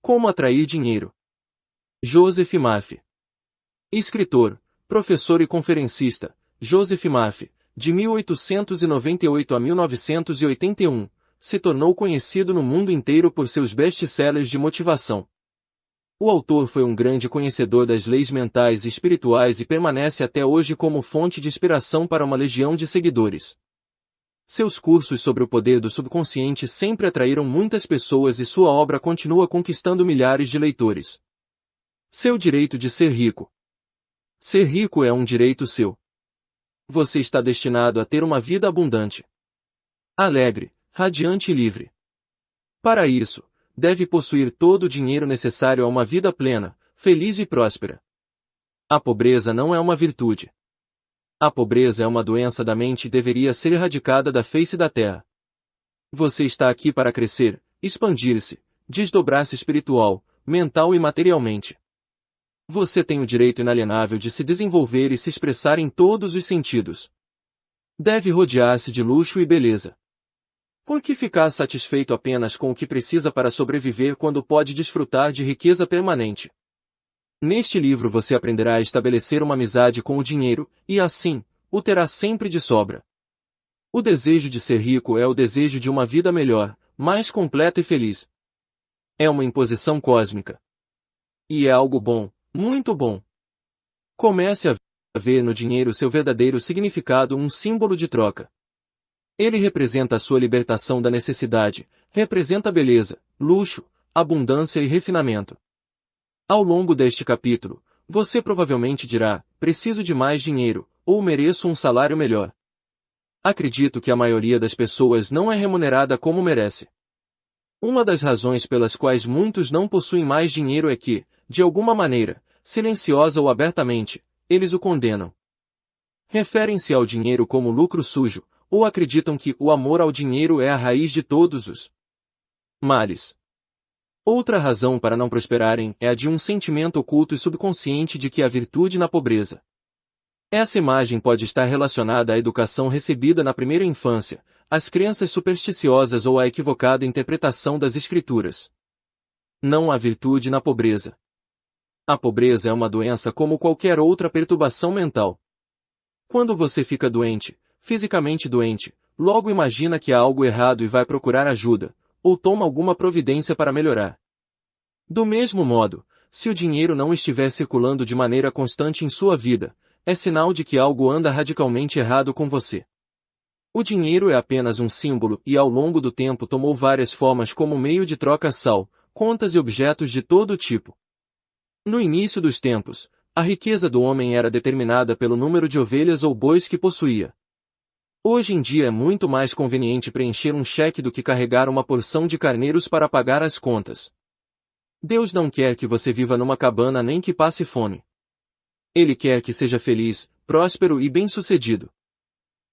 Como atrair dinheiro. Joseph Maffei. Escritor, professor e conferencista, Joseph Maffei, de 1898 a 1981, se tornou conhecido no mundo inteiro por seus best-sellers de motivação. O autor foi um grande conhecedor das leis mentais e espirituais e permanece até hoje como fonte de inspiração para uma legião de seguidores. Seus cursos sobre o poder do subconsciente sempre atraíram muitas pessoas e sua obra continua conquistando milhares de leitores. Seu direito de ser rico. Ser rico é um direito seu. Você está destinado a ter uma vida abundante, alegre, radiante e livre. Para isso, deve possuir todo o dinheiro necessário a uma vida plena, feliz e próspera. A pobreza não é uma virtude. A pobreza é uma doença da mente e deveria ser erradicada da face da terra. Você está aqui para crescer, expandir-se, desdobrar-se espiritual, mental e materialmente. Você tem o direito inalienável de se desenvolver e se expressar em todos os sentidos. Deve rodear-se de luxo e beleza. Por que ficar satisfeito apenas com o que precisa para sobreviver quando pode desfrutar de riqueza permanente? Neste livro você aprenderá a estabelecer uma amizade com o dinheiro, e assim, o terá sempre de sobra. O desejo de ser rico é o desejo de uma vida melhor, mais completa e feliz. É uma imposição cósmica. E é algo bom, muito bom. Comece a ver no dinheiro seu verdadeiro significado, um símbolo de troca. Ele representa a sua libertação da necessidade, representa beleza, luxo, abundância e refinamento. Ao longo deste capítulo, você provavelmente dirá, preciso de mais dinheiro, ou mereço um salário melhor. Acredito que a maioria das pessoas não é remunerada como merece. Uma das razões pelas quais muitos não possuem mais dinheiro é que, de alguma maneira, silenciosa ou abertamente, eles o condenam. Referem-se ao dinheiro como lucro sujo, ou acreditam que o amor ao dinheiro é a raiz de todos os males. Outra razão para não prosperarem é a de um sentimento oculto e subconsciente de que há virtude na pobreza. Essa imagem pode estar relacionada à educação recebida na primeira infância, às crenças supersticiosas ou à equivocada interpretação das escrituras. Não há virtude na pobreza. A pobreza é uma doença como qualquer outra perturbação mental. Quando você fica doente, fisicamente doente, logo imagina que há algo errado e vai procurar ajuda, ou toma alguma providência para melhorar. Do mesmo modo, se o dinheiro não estiver circulando de maneira constante em sua vida, é sinal de que algo anda radicalmente errado com você. O dinheiro é apenas um símbolo e ao longo do tempo tomou várias formas como meio de troca sal, contas e objetos de todo tipo. No início dos tempos, a riqueza do homem era determinada pelo número de ovelhas ou bois que possuía. Hoje em dia é muito mais conveniente preencher um cheque do que carregar uma porção de carneiros para pagar as contas. Deus não quer que você viva numa cabana nem que passe fome. Ele quer que seja feliz, próspero e bem-sucedido.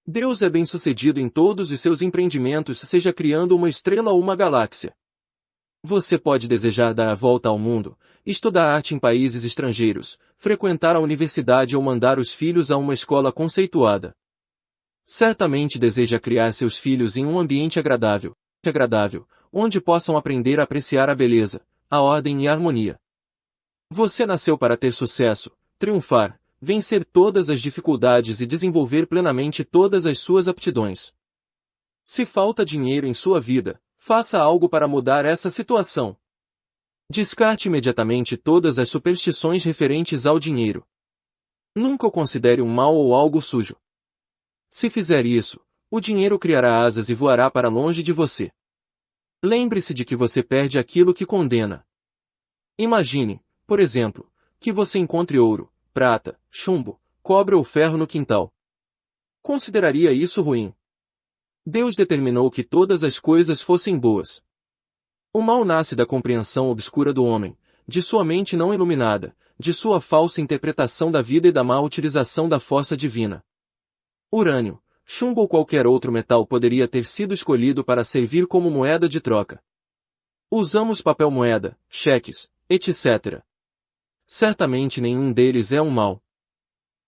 Deus é bem-sucedido em todos os seus empreendimentos, seja criando uma estrela ou uma galáxia. Você pode desejar dar a volta ao mundo, estudar arte em países estrangeiros, frequentar a universidade ou mandar os filhos a uma escola conceituada. Certamente deseja criar seus filhos em um ambiente agradável, onde possam aprender a apreciar a beleza, a ordem e a harmonia. Você nasceu para ter sucesso, triunfar, vencer todas as dificuldades e desenvolver plenamente todas as suas aptidões. Se falta dinheiro em sua vida, faça algo para mudar essa situação. Descarte imediatamente todas as superstições referentes ao dinheiro. Nunca o considere um mal ou algo sujo. Se fizer isso, o dinheiro criará asas e voará para longe de você. Lembre-se de que você perde aquilo que condena. Imagine, por exemplo, que você encontre ouro, prata, chumbo, cobre ou ferro no quintal. Consideraria isso ruim? Deus determinou que todas as coisas fossem boas. O mal nasce da compreensão obscura do homem, de sua mente não iluminada, de sua falsa interpretação da vida e da má utilização da força divina. Urânio, chumbo ou qualquer outro metal poderia ter sido escolhido para servir como moeda de troca. Usamos papel moeda, cheques, etc. Certamente nenhum deles é um mal.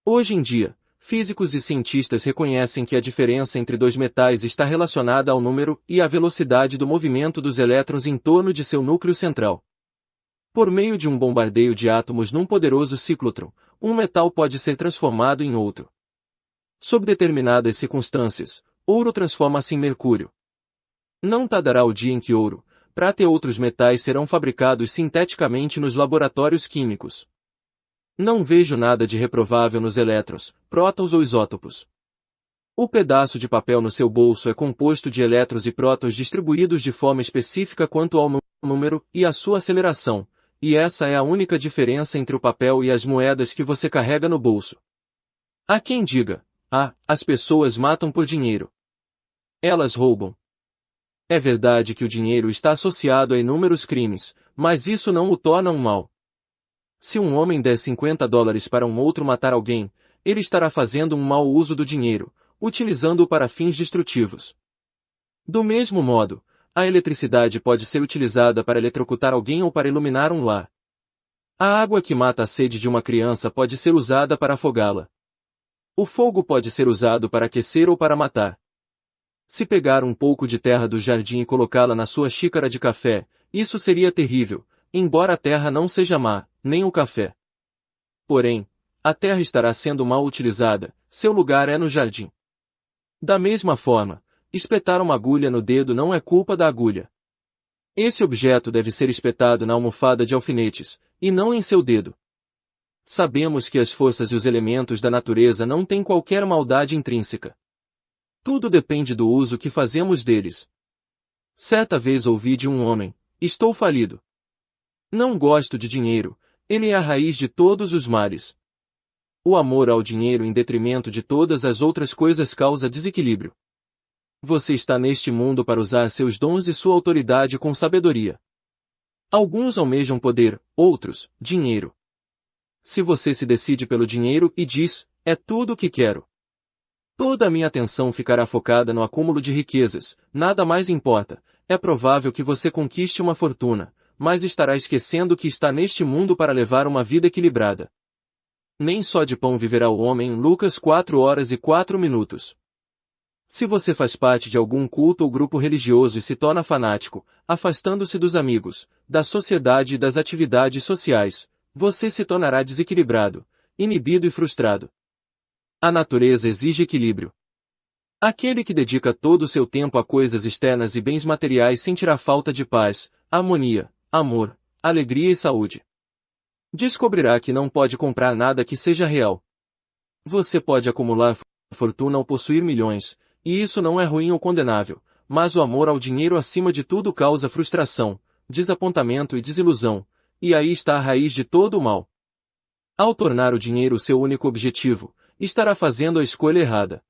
Hoje em dia, físicos e cientistas reconhecem que a diferença entre dois metais está relacionada ao número e à velocidade do movimento dos elétrons em torno de seu núcleo central. Por meio de um bombardeio de átomos num poderoso ciclotron, um metal pode ser transformado em outro. Sob determinadas circunstâncias, ouro transforma-se em mercúrio. Não tardará o dia em que ouro, prata e outros metais serão fabricados sinteticamente nos laboratórios químicos. Não vejo nada de reprovável nos elétrons, prótons ou isótopos. O pedaço de papel no seu bolso é composto de elétrons e prótons distribuídos de forma específica quanto ao número e a sua aceleração, e essa é a única diferença entre o papel e as moedas que você carrega no bolso. Há quem diga, as pessoas matam por dinheiro. Elas roubam. É verdade que o dinheiro está associado a inúmeros crimes, mas isso não o torna um mal. Se um homem der $50 para um outro matar alguém, ele estará fazendo um mau uso do dinheiro, utilizando-o para fins destrutivos. Do mesmo modo, a eletricidade pode ser utilizada para eletrocutar alguém ou para iluminar um lar. A água que mata a sede de uma criança pode ser usada para afogá-la. O fogo pode ser usado para aquecer ou para matar. Se pegar um pouco de terra do jardim e colocá-la na sua xícara de café, isso seria terrível, embora a terra não seja má, nem o café. Porém, a terra estará sendo mal utilizada, seu lugar é no jardim. Da mesma forma, espetar uma agulha no dedo não é culpa da agulha. Esse objeto deve ser espetado na almofada de alfinetes, e não em seu dedo. Sabemos que as forças e os elementos da natureza não têm qualquer maldade intrínseca. Tudo depende do uso que fazemos deles. Certa vez ouvi de um homem, estou falido. Não gosto de dinheiro, ele é a raiz de todos os males. O amor ao dinheiro em detrimento de todas as outras coisas causa desequilíbrio. Você está neste mundo para usar seus dons e sua autoridade com sabedoria. Alguns almejam poder, outros, dinheiro. Se você se decide pelo dinheiro e diz, é tudo o que quero. Toda a minha atenção ficará focada no acúmulo de riquezas, nada mais importa, é provável que você conquiste uma fortuna, mas estará esquecendo que está neste mundo para levar uma vida equilibrada. Nem só de pão viverá o homem. Lucas 4:04. Se você faz parte de algum culto ou grupo religioso e se torna fanático, afastando-se dos amigos, da sociedade e das atividades sociais, você se tornará desequilibrado, inibido e frustrado. A natureza exige equilíbrio. Aquele que dedica todo o seu tempo a coisas externas e bens materiais sentirá falta de paz, harmonia, amor, alegria e saúde. Descobrirá que não pode comprar nada que seja real. Você pode acumular fortuna ou possuir milhões, e isso não é ruim ou condenável, mas o amor ao dinheiro acima de tudo causa frustração, desapontamento e desilusão, e aí está a raiz de todo o mal. Ao tornar o dinheiro seu único objetivo, estará fazendo a escolha errada.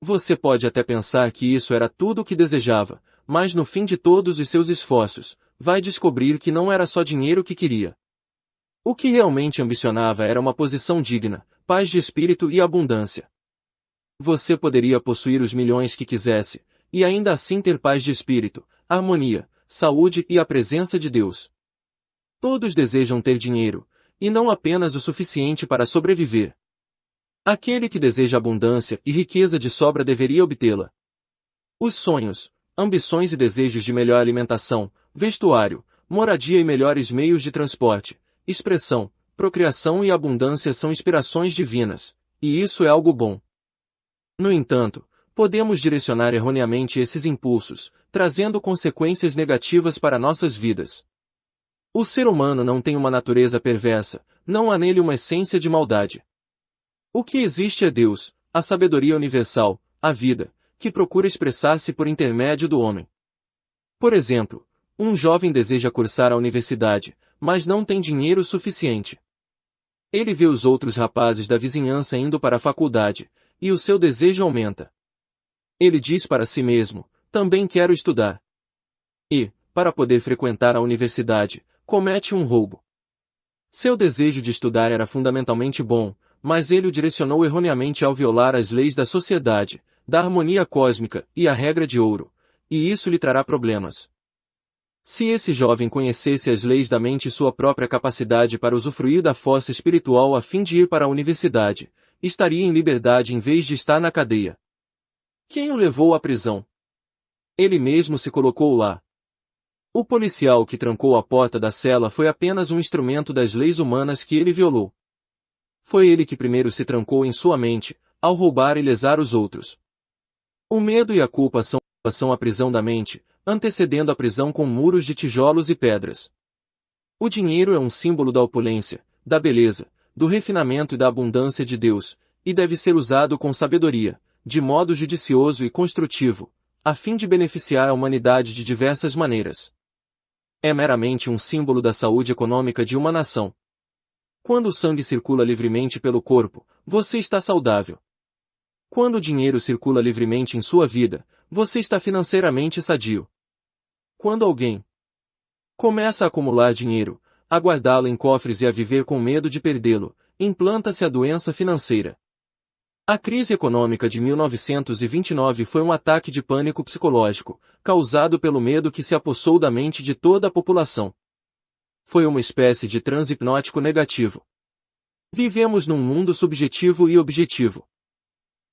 Você pode até pensar que isso era tudo o que desejava, mas no fim de todos os seus esforços, vai descobrir que não era só dinheiro que queria. O que realmente ambicionava era uma posição digna, paz de espírito e abundância. Você poderia possuir os milhões que quisesse, e ainda assim ter paz de espírito, harmonia, saúde e a presença de Deus. Todos desejam ter dinheiro, e não apenas o suficiente para sobreviver. Aquele que deseja abundância e riqueza de sobra deveria obtê-la. Os sonhos, ambições e desejos de melhor alimentação, vestuário, moradia e melhores meios de transporte, expressão, procriação e abundância são inspirações divinas, e isso é algo bom. No entanto, podemos direcionar erroneamente esses impulsos, trazendo consequências negativas para nossas vidas. O ser humano não tem uma natureza perversa, não há nele uma essência de maldade. O que existe é Deus, a sabedoria universal, a vida, que procura expressar-se por intermédio do homem. Por exemplo, um jovem deseja cursar a universidade, mas não tem dinheiro suficiente. Ele vê os outros rapazes da vizinhança indo para a faculdade, e o seu desejo aumenta. Ele diz para si mesmo, também quero estudar. E, para poder frequentar a universidade, comete um roubo. Seu desejo de estudar era fundamentalmente bom, mas ele o direcionou erroneamente ao violar as leis da sociedade, da harmonia cósmica e a regra de ouro, e isso lhe trará problemas. Se esse jovem conhecesse as leis da mente e sua própria capacidade para usufruir da força espiritual a fim de ir para a universidade, estaria em liberdade em vez de estar na cadeia. Quem o levou à prisão? Ele mesmo se colocou lá. O policial que trancou a porta da cela foi apenas um instrumento das leis humanas que ele violou. Foi ele que primeiro se trancou em sua mente, ao roubar e lesar os outros. O medo e a culpa são a prisão da mente, antecedendo a prisão com muros de tijolos e pedras. O dinheiro é um símbolo da opulência, da beleza, do refinamento e da abundância de Deus, e deve ser usado com sabedoria, de modo judicioso e construtivo, a fim de beneficiar a humanidade de diversas maneiras. É meramente um símbolo da saúde econômica de uma nação. Quando o sangue circula livremente pelo corpo, você está saudável. Quando o dinheiro circula livremente em sua vida, você está financeiramente sadio. Quando alguém começa a acumular dinheiro, a guardá-lo em cofres e a viver com medo de perdê-lo, implanta-se a doença financeira. A crise econômica de 1929 foi um ataque de pânico psicológico, causado pelo medo que se apossou da mente de toda a população. Foi uma espécie de transe hipnótico negativo. Vivemos num mundo subjetivo e objetivo.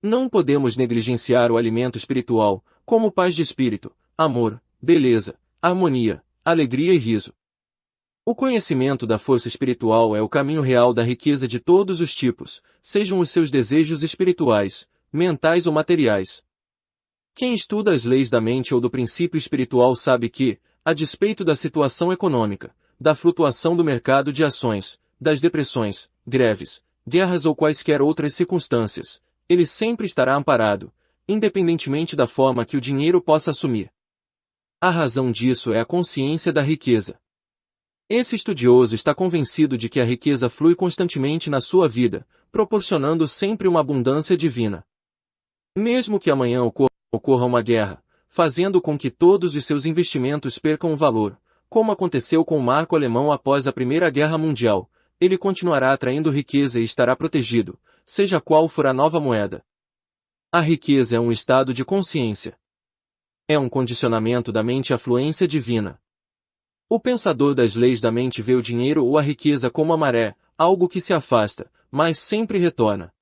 Não podemos negligenciar o alimento espiritual, como paz de espírito, amor, beleza, harmonia, alegria e riso. O conhecimento da força espiritual é o caminho real da riqueza de todos os tipos, sejam os seus desejos espirituais, mentais ou materiais. Quem estuda as leis da mente ou do princípio espiritual sabe que, a despeito da situação econômica, da flutuação do mercado de ações, das depressões, greves, guerras ou quaisquer outras circunstâncias, ele sempre estará amparado, independentemente da forma que o dinheiro possa assumir. A razão disso é a consciência da riqueza. Esse estudioso está convencido de que a riqueza flui constantemente na sua vida, proporcionando sempre uma abundância divina. Mesmo que amanhã ocorra uma guerra, fazendo com que todos os seus investimentos percam o valor, como aconteceu com o marco alemão após a Primeira Guerra Mundial, ele continuará atraindo riqueza e estará protegido, seja qual for a nova moeda. A riqueza é um estado de consciência. É um condicionamento da mente à fluência divina. O pensador das leis da mente vê o dinheiro ou a riqueza como a maré, algo que se afasta, mas sempre retorna.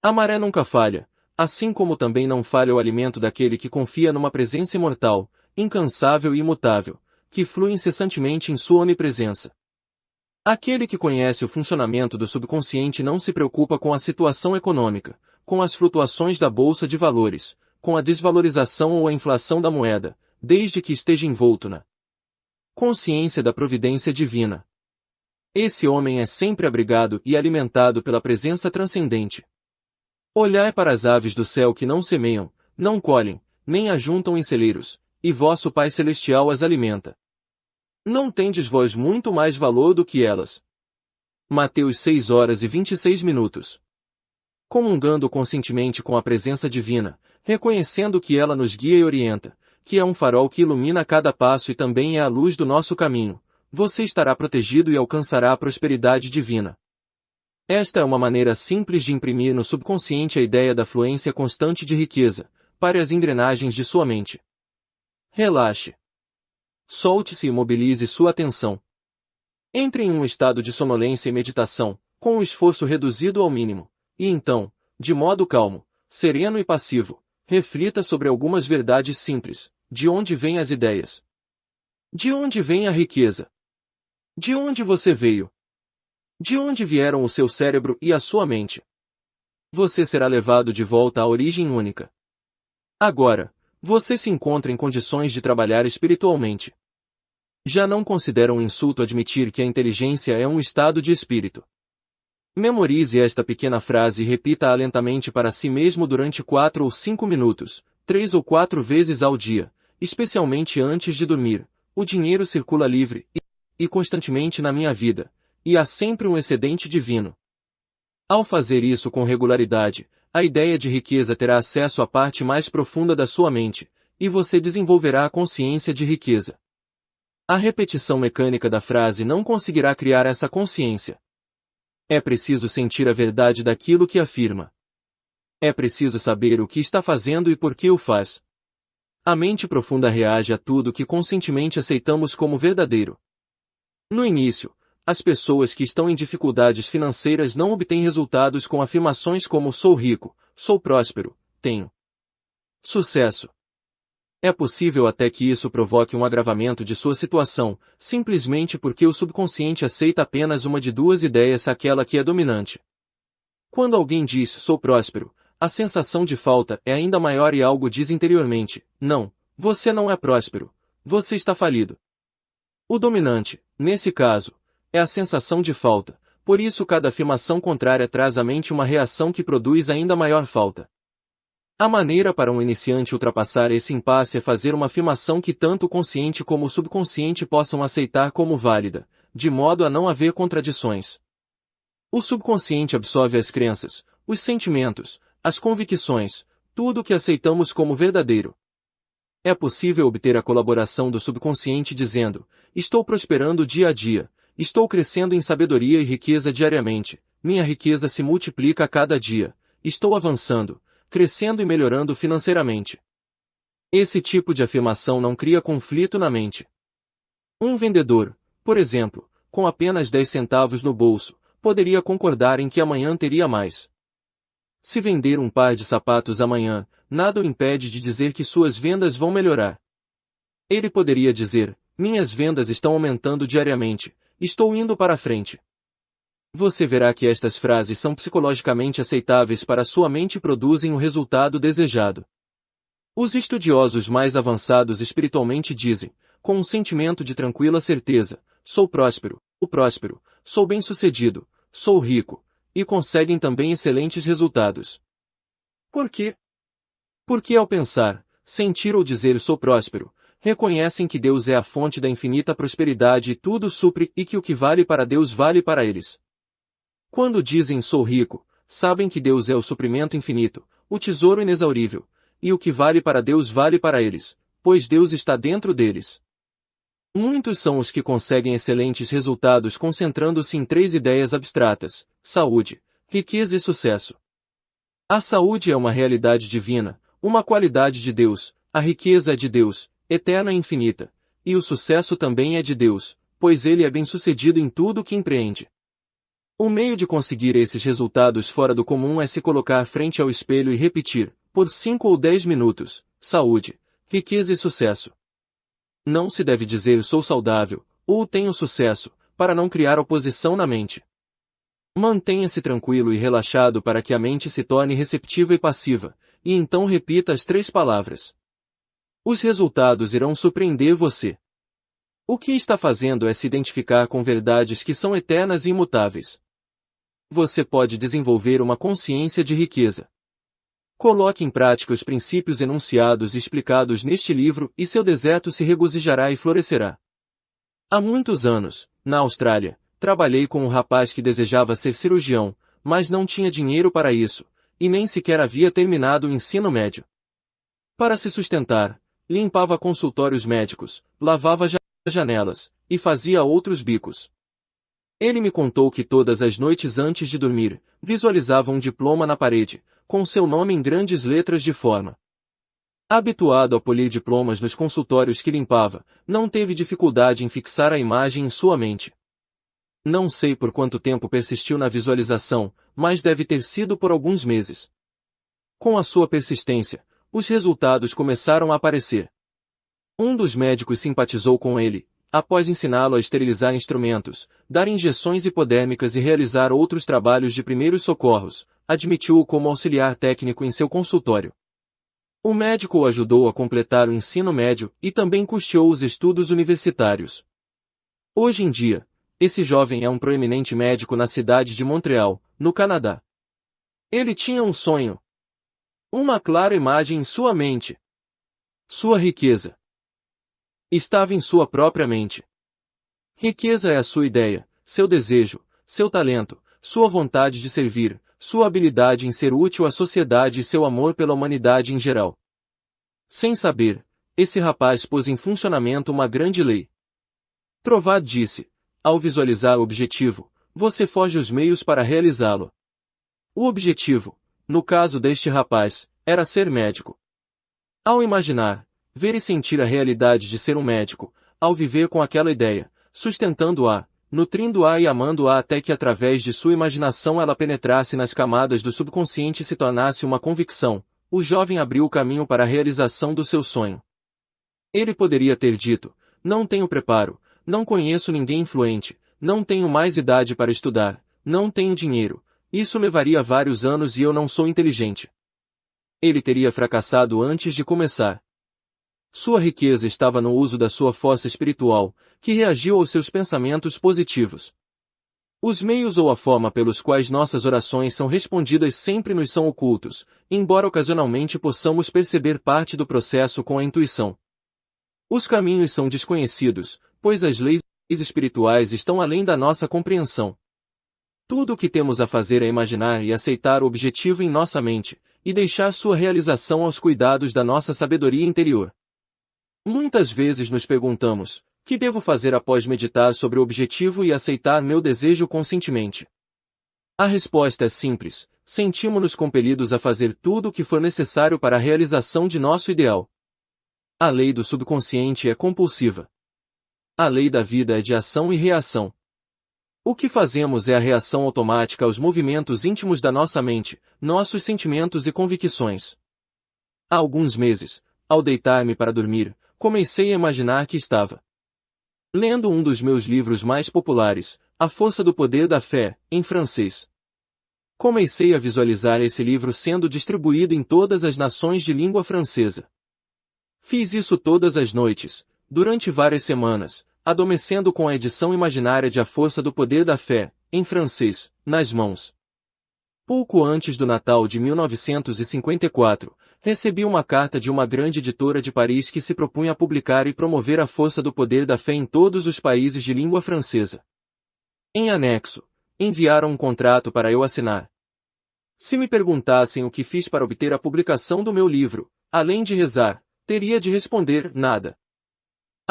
A maré nunca falha, assim como também não falha o alimento daquele que confia numa presença imortal, incansável e imutável, que flui incessantemente em sua onipresença. Aquele que conhece o funcionamento do subconsciente não se preocupa com a situação econômica, com as flutuações da bolsa de valores, com a desvalorização ou a inflação da moeda, desde que esteja envolto na consciência da providência divina. Esse homem é sempre abrigado e alimentado pela presença transcendente. Olhai para as aves do céu que não semeiam, não colhem, nem ajuntam em celeiros, e vosso Pai Celestial as alimenta. Não tendes vós muito mais valor do que elas? Mateus 6h26. Comungando conscientemente com a presença divina, reconhecendo que ela nos guia e orienta, que é um farol que ilumina cada passo e também é a luz do nosso caminho, você estará protegido e alcançará a prosperidade divina. Esta é uma maneira simples de imprimir no subconsciente a ideia da fluência constante de riqueza, para as engrenagens de sua mente. Relaxe. Solte-se e mobilize sua atenção. Entre em um estado de sonolência e meditação, com o esforço reduzido ao mínimo, e então, de modo calmo, sereno e passivo, reflita sobre algumas verdades simples. De onde vêm as ideias? De onde vem a riqueza? De onde você veio? De onde vieram o seu cérebro e a sua mente? Você será levado de volta à origem única. Agora, você se encontra em condições de trabalhar espiritualmente. Já não considera um insulto admitir que a inteligência é um estado de espírito. Memorize esta pequena frase e repita-a lentamente para si mesmo durante 4 ou 5 minutos, 3 ou 4 vezes ao dia, especialmente antes de dormir. O dinheiro circula livre e constantemente na minha vida, e há sempre um excedente divino. Ao fazer isso com regularidade, a ideia de riqueza terá acesso à parte mais profunda da sua mente, e você desenvolverá a consciência de riqueza. A repetição mecânica da frase não conseguirá criar essa consciência. É preciso sentir a verdade daquilo que afirma. É preciso saber o que está fazendo e por que o faz. A mente profunda reage a tudo que conscientemente aceitamos como verdadeiro. No início, as pessoas que estão em dificuldades financeiras não obtêm resultados com afirmações como sou rico, sou próspero, tenho sucesso. É possível até que isso provoque um agravamento de sua situação, simplesmente porque o subconsciente aceita apenas uma de duas ideias, aquela que é dominante. Quando alguém diz "sou próspero", a sensação de falta é ainda maior e algo diz interiormente: não, você não é próspero, você está falido. O dominante, nesse caso, é a sensação de falta, por isso cada afirmação contrária traz à mente uma reação que produz ainda maior falta. A maneira para um iniciante ultrapassar esse impasse é fazer uma afirmação que tanto o consciente como o subconsciente possam aceitar como válida, de modo a não haver contradições. O subconsciente absorve as crenças, os sentimentos, as convicções, tudo o que aceitamos como verdadeiro. É possível obter a colaboração do subconsciente dizendo: estou prosperando dia a dia, estou crescendo em sabedoria e riqueza diariamente, minha riqueza se multiplica a cada dia, estou avançando, crescendo e melhorando financeiramente. Esse tipo de afirmação não cria conflito na mente. Um vendedor, por exemplo, com apenas 10 centavos no bolso, poderia concordar em que amanhã teria mais. Se vender um par de sapatos amanhã, nada o impede de dizer que suas vendas vão melhorar. Ele poderia dizer: minhas vendas estão aumentando diariamente, estou indo para a frente. Você verá que estas frases são psicologicamente aceitáveis para sua mente e produzem o resultado desejado. Os estudiosos mais avançados espiritualmente dizem, com um sentimento de tranquila certeza: sou próspero, sou bem-sucedido, sou rico, e conseguem também excelentes resultados. Por quê? Porque ao pensar, sentir ou dizer sou próspero, reconhecem que Deus é a fonte da infinita prosperidade e tudo supre e que o que vale para Deus vale para eles. Quando dizem sou rico, sabem que Deus é o suprimento infinito, o tesouro inexaurível, e o que vale para Deus vale para eles, pois Deus está dentro deles. Muitos são os que conseguem excelentes resultados concentrando-se em 3 ideias abstratas: saúde, riqueza e sucesso. A saúde é uma realidade divina, uma qualidade de Deus, a riqueza é de Deus, eterna e infinita, e o sucesso também é de Deus, pois ele é bem-sucedido em tudo o que empreende. O meio de conseguir esses resultados fora do comum é se colocar frente ao espelho e repetir, por 5 ou 10 minutos, saúde, riqueza e sucesso. Não se deve dizer sou saudável, ou tenho sucesso, para não criar oposição na mente. Mantenha-se tranquilo e relaxado para que a mente se torne receptiva e passiva, e então repita as 3 palavras. Os resultados irão surpreender você. O que está fazendo é se identificar com verdades que são eternas e imutáveis. Você pode desenvolver uma consciência de riqueza. Coloque em prática os princípios enunciados e explicados neste livro e seu deserto se regozijará e florescerá. Há muitos anos, na Austrália, trabalhei com um rapaz que desejava ser cirurgião, mas não tinha dinheiro para isso, e nem sequer havia terminado o ensino médio. Para se sustentar, limpava consultórios médicos, lavava janelas, e fazia outros bicos. Ele me contou que todas as noites antes de dormir, visualizava um diploma na parede, com seu nome em grandes letras de forma. Habituado a polir diplomas nos consultórios que limpava, não teve dificuldade em fixar a imagem em sua mente. Não sei por quanto tempo persistiu na visualização, mas deve ter sido por alguns meses. Com a sua persistência, os resultados começaram a aparecer. Um dos médicos simpatizou com ele, após ensiná-lo a esterilizar instrumentos, dar injeções hipodérmicas e realizar outros trabalhos de primeiros socorros, admitiu-o como auxiliar técnico em seu consultório. O médico o ajudou a completar o ensino médio e também custeou os estudos universitários. Hoje em dia, esse jovem é um proeminente médico na cidade de Montreal, no Canadá. Ele tinha um sonho. Uma clara imagem em sua mente. Sua riqueza estava em sua própria mente. Riqueza é a sua ideia, seu desejo, seu talento, sua vontade de servir, sua habilidade em ser útil à sociedade e seu amor pela humanidade em geral. Sem saber, esse rapaz pôs em funcionamento uma grande lei. Trovad disse: ao visualizar o objetivo, você foge os meios para realizá-lo. O objetivo, no caso deste rapaz, era ser médico. Ao imaginar, ver e sentir a realidade de ser um médico, ao viver com aquela ideia, sustentando-a, nutrindo-a e amando-a até que através de sua imaginação ela penetrasse nas camadas do subconsciente e se tornasse uma convicção, o jovem abriu o caminho para a realização do seu sonho. Ele poderia ter dito: não tenho preparo, não conheço ninguém influente, não tenho mais idade para estudar, não tenho dinheiro, isso levaria vários anos e eu não sou inteligente. Ele teria fracassado antes de começar. Sua riqueza estava no uso da sua força espiritual, que reagiu aos seus pensamentos positivos. Os meios ou a forma pelos quais nossas orações são respondidas sempre nos são ocultos, embora ocasionalmente possamos perceber parte do processo com a intuição. Os caminhos são desconhecidos, pois as leis espirituais estão além da nossa compreensão. Tudo o que temos a fazer é imaginar e aceitar o objetivo em nossa mente, e deixar sua realização aos cuidados da nossa sabedoria interior. Muitas vezes nos perguntamos: que devo fazer após meditar sobre o objetivo e aceitar meu desejo conscientemente? A resposta é simples: sentimos-nos compelidos a fazer tudo o que for necessário para a realização de nosso ideal. A lei do subconsciente é compulsiva. A lei da vida é de ação e reação. O que fazemos é a reação automática aos movimentos íntimos da nossa mente, nossos sentimentos e convicções. Há alguns meses, ao deitar-me para dormir, comecei a imaginar que estava lendo um dos meus livros mais populares, A Força do Poder da Fé, em francês. Comecei a visualizar esse livro sendo distribuído em todas as nações de língua francesa. Fiz isso todas as noites, durante várias semanas, adormecendo com a edição imaginária de A Força do Poder da Fé, em francês, nas mãos. Pouco antes do Natal de 1954, recebi uma carta de uma grande editora de Paris que se propunha a publicar e promover a força do poder da fé em todos os países de língua francesa. Em anexo, enviaram um contrato para eu assinar. Se me perguntassem o que fiz para obter a publicação do meu livro, além de rezar, teria de responder: nada.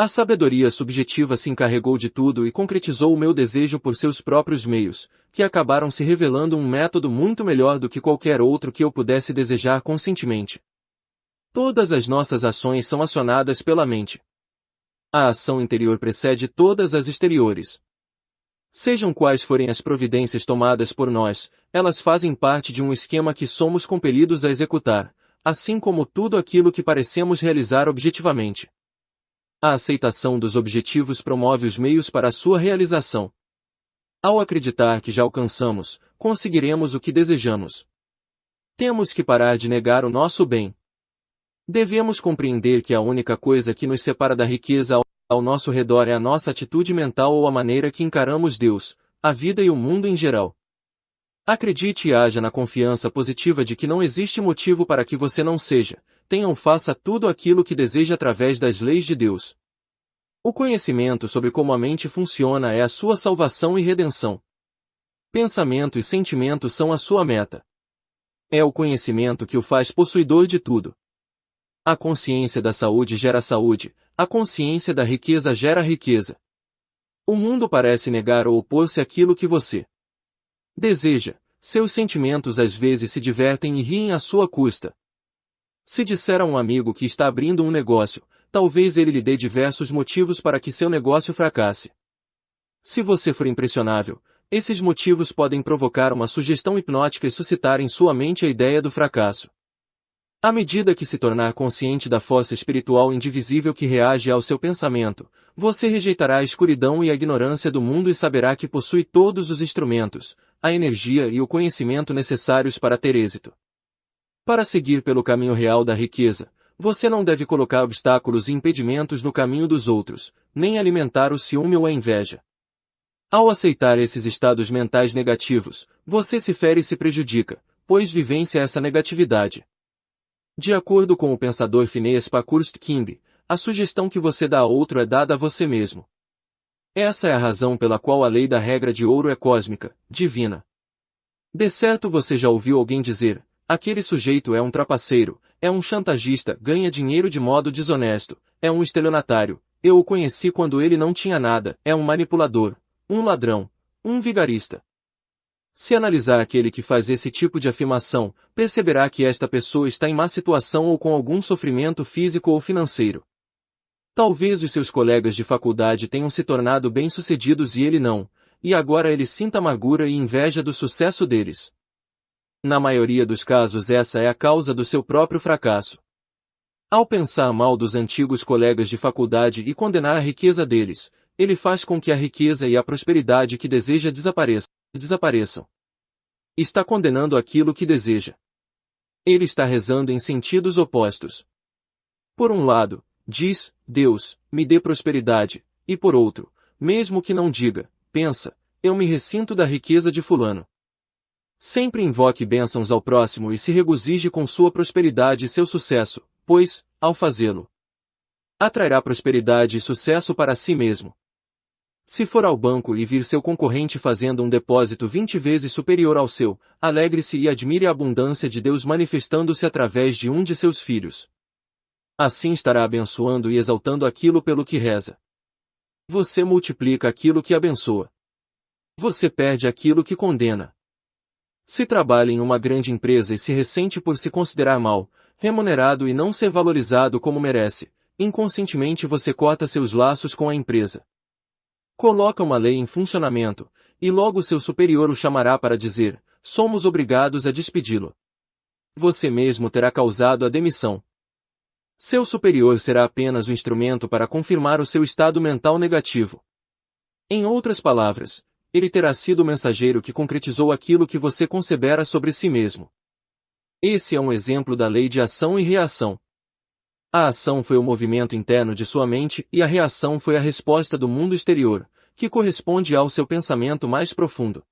A sabedoria subjetiva se encarregou de tudo e concretizou o meu desejo por seus próprios meios, que acabaram se revelando um método muito melhor do que qualquer outro que eu pudesse desejar conscientemente. Todas as nossas ações são acionadas pela mente. A ação interior precede todas as exteriores. Sejam quais forem as providências tomadas por nós, elas fazem parte de um esquema que somos compelidos a executar, assim como tudo aquilo que parecemos realizar objetivamente. A aceitação dos objetivos promove os meios para a sua realização. Ao acreditar que já alcançamos, conseguiremos o que desejamos. Temos que parar de negar o nosso bem. Devemos compreender que a única coisa que nos separa da riqueza ao nosso redor é a nossa atitude mental ou a maneira que encaramos Deus, a vida e o mundo em geral. Acredite e haja na confiança positiva de que não existe motivo para que você não seja, tenha ou faça tudo aquilo que deseja através das leis de Deus. O conhecimento sobre como a mente funciona é a sua salvação e redenção. Pensamento e sentimento são a sua meta. É o conhecimento que o faz possuidor de tudo. A consciência da saúde gera saúde, a consciência da riqueza gera riqueza. O mundo parece negar ou opor-se àquilo que você deseja, seus sentimentos às vezes se divertem e riem à sua custa. Se disser a um amigo que está abrindo um negócio, talvez ele lhe dê diversos motivos para que seu negócio fracasse. Se você for impressionável, esses motivos podem provocar uma sugestão hipnótica e suscitar em sua mente a ideia do fracasso. À medida que se tornar consciente da força espiritual indivisível que reage ao seu pensamento, você rejeitará a escuridão e a ignorância do mundo e saberá que possui todos os instrumentos, a energia e o conhecimento necessários para ter êxito. Para seguir pelo caminho real da riqueza, você não deve colocar obstáculos e impedimentos no caminho dos outros, nem alimentar o ciúme ou a inveja. Ao aceitar esses estados mentais negativos, você se fere e se prejudica, pois vivencia essa negatividade. De acordo com o pensador Phineas Parkhurst Kimby, a sugestão que você dá a outro é dada a você mesmo. Essa é a razão pela qual a lei da regra de ouro é cósmica, divina. De certo você já ouviu alguém dizer: aquele sujeito é um trapaceiro, é um chantagista, ganha dinheiro de modo desonesto, é um estelionatário, eu o conheci quando ele não tinha nada, é um manipulador, um ladrão, um vigarista. Se analisar aquele que faz esse tipo de afirmação, perceberá que esta pessoa está em má situação ou com algum sofrimento físico ou financeiro. Talvez os seus colegas de faculdade tenham se tornado bem-sucedidos e ele não, e agora ele sinta amargura e inveja do sucesso deles. Na maioria dos casos essa é a causa do seu próprio fracasso. Ao pensar mal dos antigos colegas de faculdade e condenar a riqueza deles, ele faz com que a riqueza e a prosperidade que deseja desapareçam. Está condenando aquilo que deseja. Ele está rezando em sentidos opostos. Por um lado, diz, Deus, me dê prosperidade, e por outro, mesmo que não diga, pensa, eu me ressinto da riqueza de fulano. Sempre invoque bênçãos ao próximo e se regozije com sua prosperidade e seu sucesso, pois, ao fazê-lo, atrairá prosperidade e sucesso para si mesmo. Se for ao banco e vir seu concorrente fazendo um depósito 20 vezes superior ao seu, alegre-se e admire a abundância de Deus manifestando-se através de um de seus filhos. Assim estará abençoando e exaltando aquilo pelo que reza. Você multiplica aquilo que abençoa. Você perde aquilo que condena. Se trabalha em uma grande empresa e se ressente por se considerar mal remunerado e não ser valorizado como merece, inconscientemente você corta seus laços com a empresa. Coloca uma lei em funcionamento, e logo seu superior o chamará para dizer, somos obrigados a despedi-lo. Você mesmo terá causado a demissão. Seu superior será apenas o instrumento para confirmar o seu estado mental negativo. Em outras palavras, ele terá sido o mensageiro que concretizou aquilo que você concebera sobre si mesmo. Esse é um exemplo da lei de ação e reação. A ação foi o movimento interno de sua mente e a reação foi a resposta do mundo exterior, que corresponde ao seu pensamento mais profundo.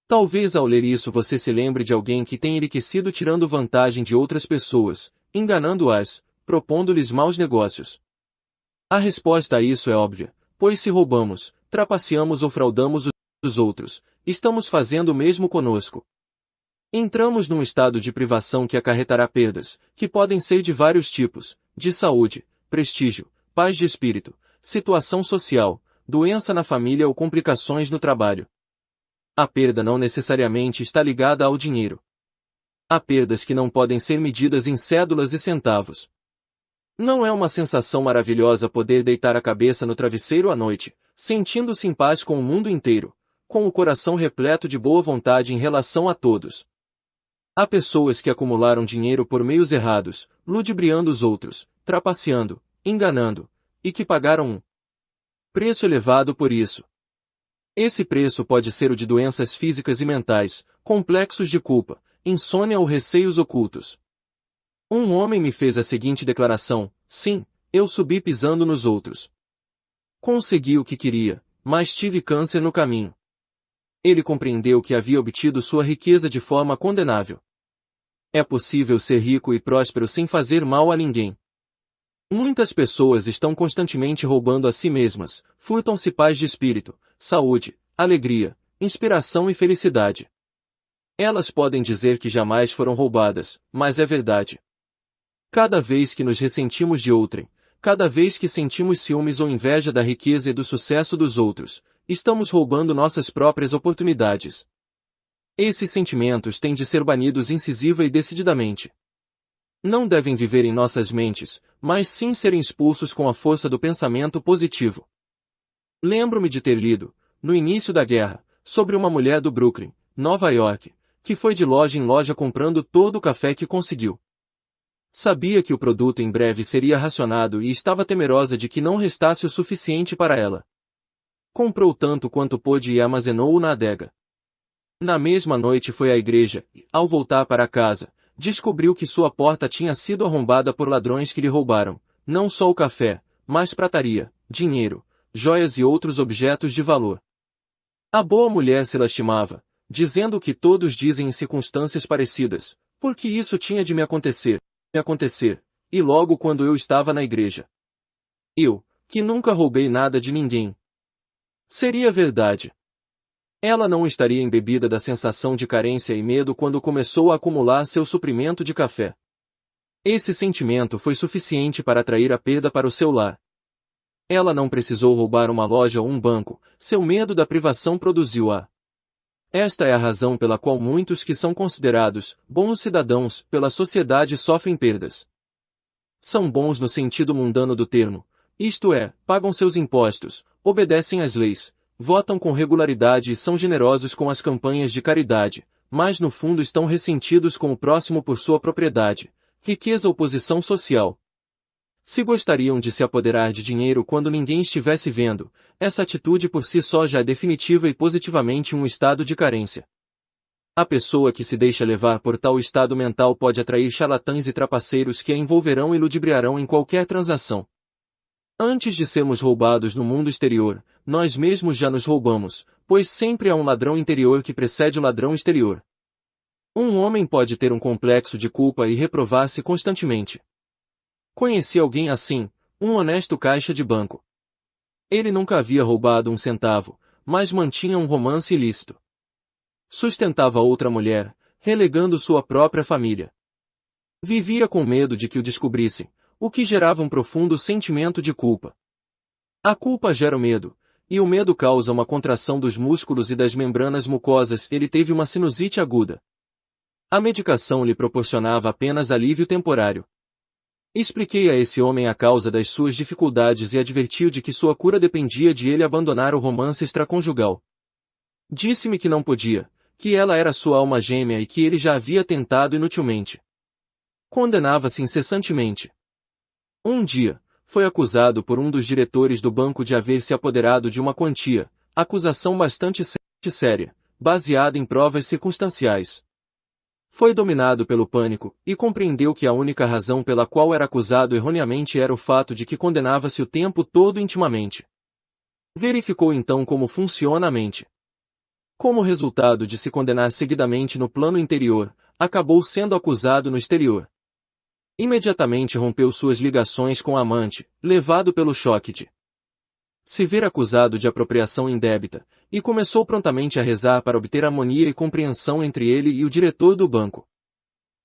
Talvez ao ler isso você se lembre de alguém que tem enriquecido tirando vantagem de outras pessoas, enganando-as, propondo-lhes maus negócios. A resposta a isso é óbvia, pois se roubamos, trapaceamos ou fraudamos os outros, estamos fazendo o mesmo conosco. Entramos num estado de privação que acarretará perdas, que podem ser de vários tipos, de saúde, prestígio, paz de espírito, situação social, doença na família ou complicações no trabalho. A perda não necessariamente está ligada ao dinheiro. Há perdas que não podem ser medidas em cédulas e centavos. Não é uma sensação maravilhosa poder deitar a cabeça no travesseiro à noite, sentindo-se em paz com o mundo inteiro, com o coração repleto de boa vontade em relação a todos. Há pessoas que acumularam dinheiro por meios errados, ludibriando os outros, trapaceando, enganando, e que pagaram um preço elevado por isso. Esse preço pode ser o de doenças físicas e mentais, complexos de culpa, insônia ou receios ocultos. Um homem me fez a seguinte declaração, sim, eu subi pisando nos outros. Consegui o que queria, mas tive câncer no caminho. Ele compreendeu que havia obtido sua riqueza de forma condenável. É possível ser rico e próspero sem fazer mal a ninguém. Muitas pessoas estão constantemente roubando a si mesmas, furtam-se paz de espírito, saúde, alegria, inspiração e felicidade. Elas podem dizer que jamais foram roubadas, mas é verdade. Cada vez que nos ressentimos de outrem, cada vez que sentimos ciúmes ou inveja da riqueza e do sucesso dos outros, estamos roubando nossas próprias oportunidades. Esses sentimentos têm de ser banidos incisiva e decididamente. Não devem viver em nossas mentes, mas sim serem expulsos com a força do pensamento positivo. Lembro-me de ter lido, no início da guerra, sobre uma mulher do Brooklyn, Nova York, que foi de loja em loja comprando todo o café que conseguiu. Sabia que o produto em breve seria racionado e estava temerosa de que não restasse o suficiente para ela. Comprou tanto quanto pôde e armazenou-o na adega. Na mesma noite foi à igreja e, ao voltar para casa, descobriu que sua porta tinha sido arrombada por ladrões que lhe roubaram, não só o café, mas prataria, dinheiro, joias e outros objetos de valor. A boa mulher se lastimava, dizendo o que todos dizem em circunstâncias parecidas, porque isso tinha de me acontecer, e logo quando eu estava na igreja. Eu, que nunca roubei nada de ninguém. Seria verdade. Ela não estaria embebida da sensação de carência e medo quando começou a acumular seu suprimento de café. Esse sentimento foi suficiente para atrair a perda para o seu lar. Ela não precisou roubar uma loja ou um banco, seu medo da privação produziu-a. Esta é a razão pela qual muitos que são considerados bons cidadãos pela sociedade sofrem perdas. São bons no sentido mundano do termo, isto é, pagam seus impostos, obedecem às leis, votam com regularidade e são generosos com as campanhas de caridade, mas no fundo estão ressentidos com o próximo por sua propriedade, riqueza ou posição social, Se gostariam de se apoderar de dinheiro quando ninguém estivesse vendo, essa atitude por si só já é definitiva e positivamente um estado de carência. A pessoa que se deixa levar por tal estado mental pode atrair charlatães e trapaceiros que a envolverão e ludibriarão em qualquer transação. Antes de sermos roubados no mundo exterior, nós mesmos já nos roubamos, pois sempre há um ladrão interior que precede o ladrão exterior. Um homem pode ter um complexo de culpa e reprovar-se constantemente. Conheci alguém assim, um honesto caixa de banco. Ele nunca havia roubado um centavo, mas mantinha um romance ilícito. Sustentava outra mulher, relegando sua própria família. Vivia com medo de que o descobrissem, o que gerava um profundo sentimento de culpa. A culpa gera o medo, e o medo causa uma contração dos músculos e das membranas mucosas. Ele teve uma sinusite aguda. A medicação lhe proporcionava apenas alívio temporário. Expliquei a esse homem a causa das suas dificuldades e advertiu de que sua cura dependia de ele abandonar o romance extraconjugal. Disse-me que não podia, que ela era sua alma gêmea e que ele já havia tentado inutilmente. Condenava-se incessantemente. Um dia, foi acusado por um dos diretores do banco de haver se apoderado de uma quantia, acusação bastante séria, baseada em provas circunstanciais. Foi dominado pelo pânico, e compreendeu que a única razão pela qual era acusado erroneamente era o fato de que condenava-se o tempo todo intimamente. Verificou então como funciona a mente. Como resultado de se condenar seguidamente no plano interior, acabou sendo acusado no exterior. Imediatamente rompeu suas ligações com a amante, levado pelo choque de se ver acusado de apropriação indébita, e começou prontamente a rezar para obter harmonia e compreensão entre ele e o diretor do banco.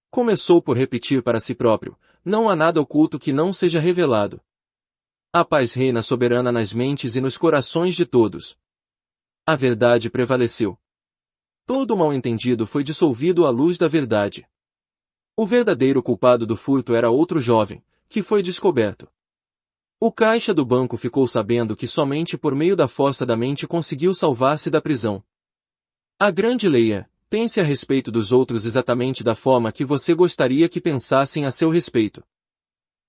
Começou por repetir para si próprio: não há nada oculto que não seja revelado. A paz reina soberana nas mentes e nos corações de todos. A verdade prevaleceu. Todo o mal-entendido foi dissolvido à luz da verdade. O verdadeiro culpado do furto era outro jovem, que foi descoberto. O caixa do banco ficou sabendo que somente por meio da força da mente conseguiu salvar-se da prisão. A grande lei é: pense a respeito dos outros exatamente da forma que você gostaria que pensassem a seu respeito.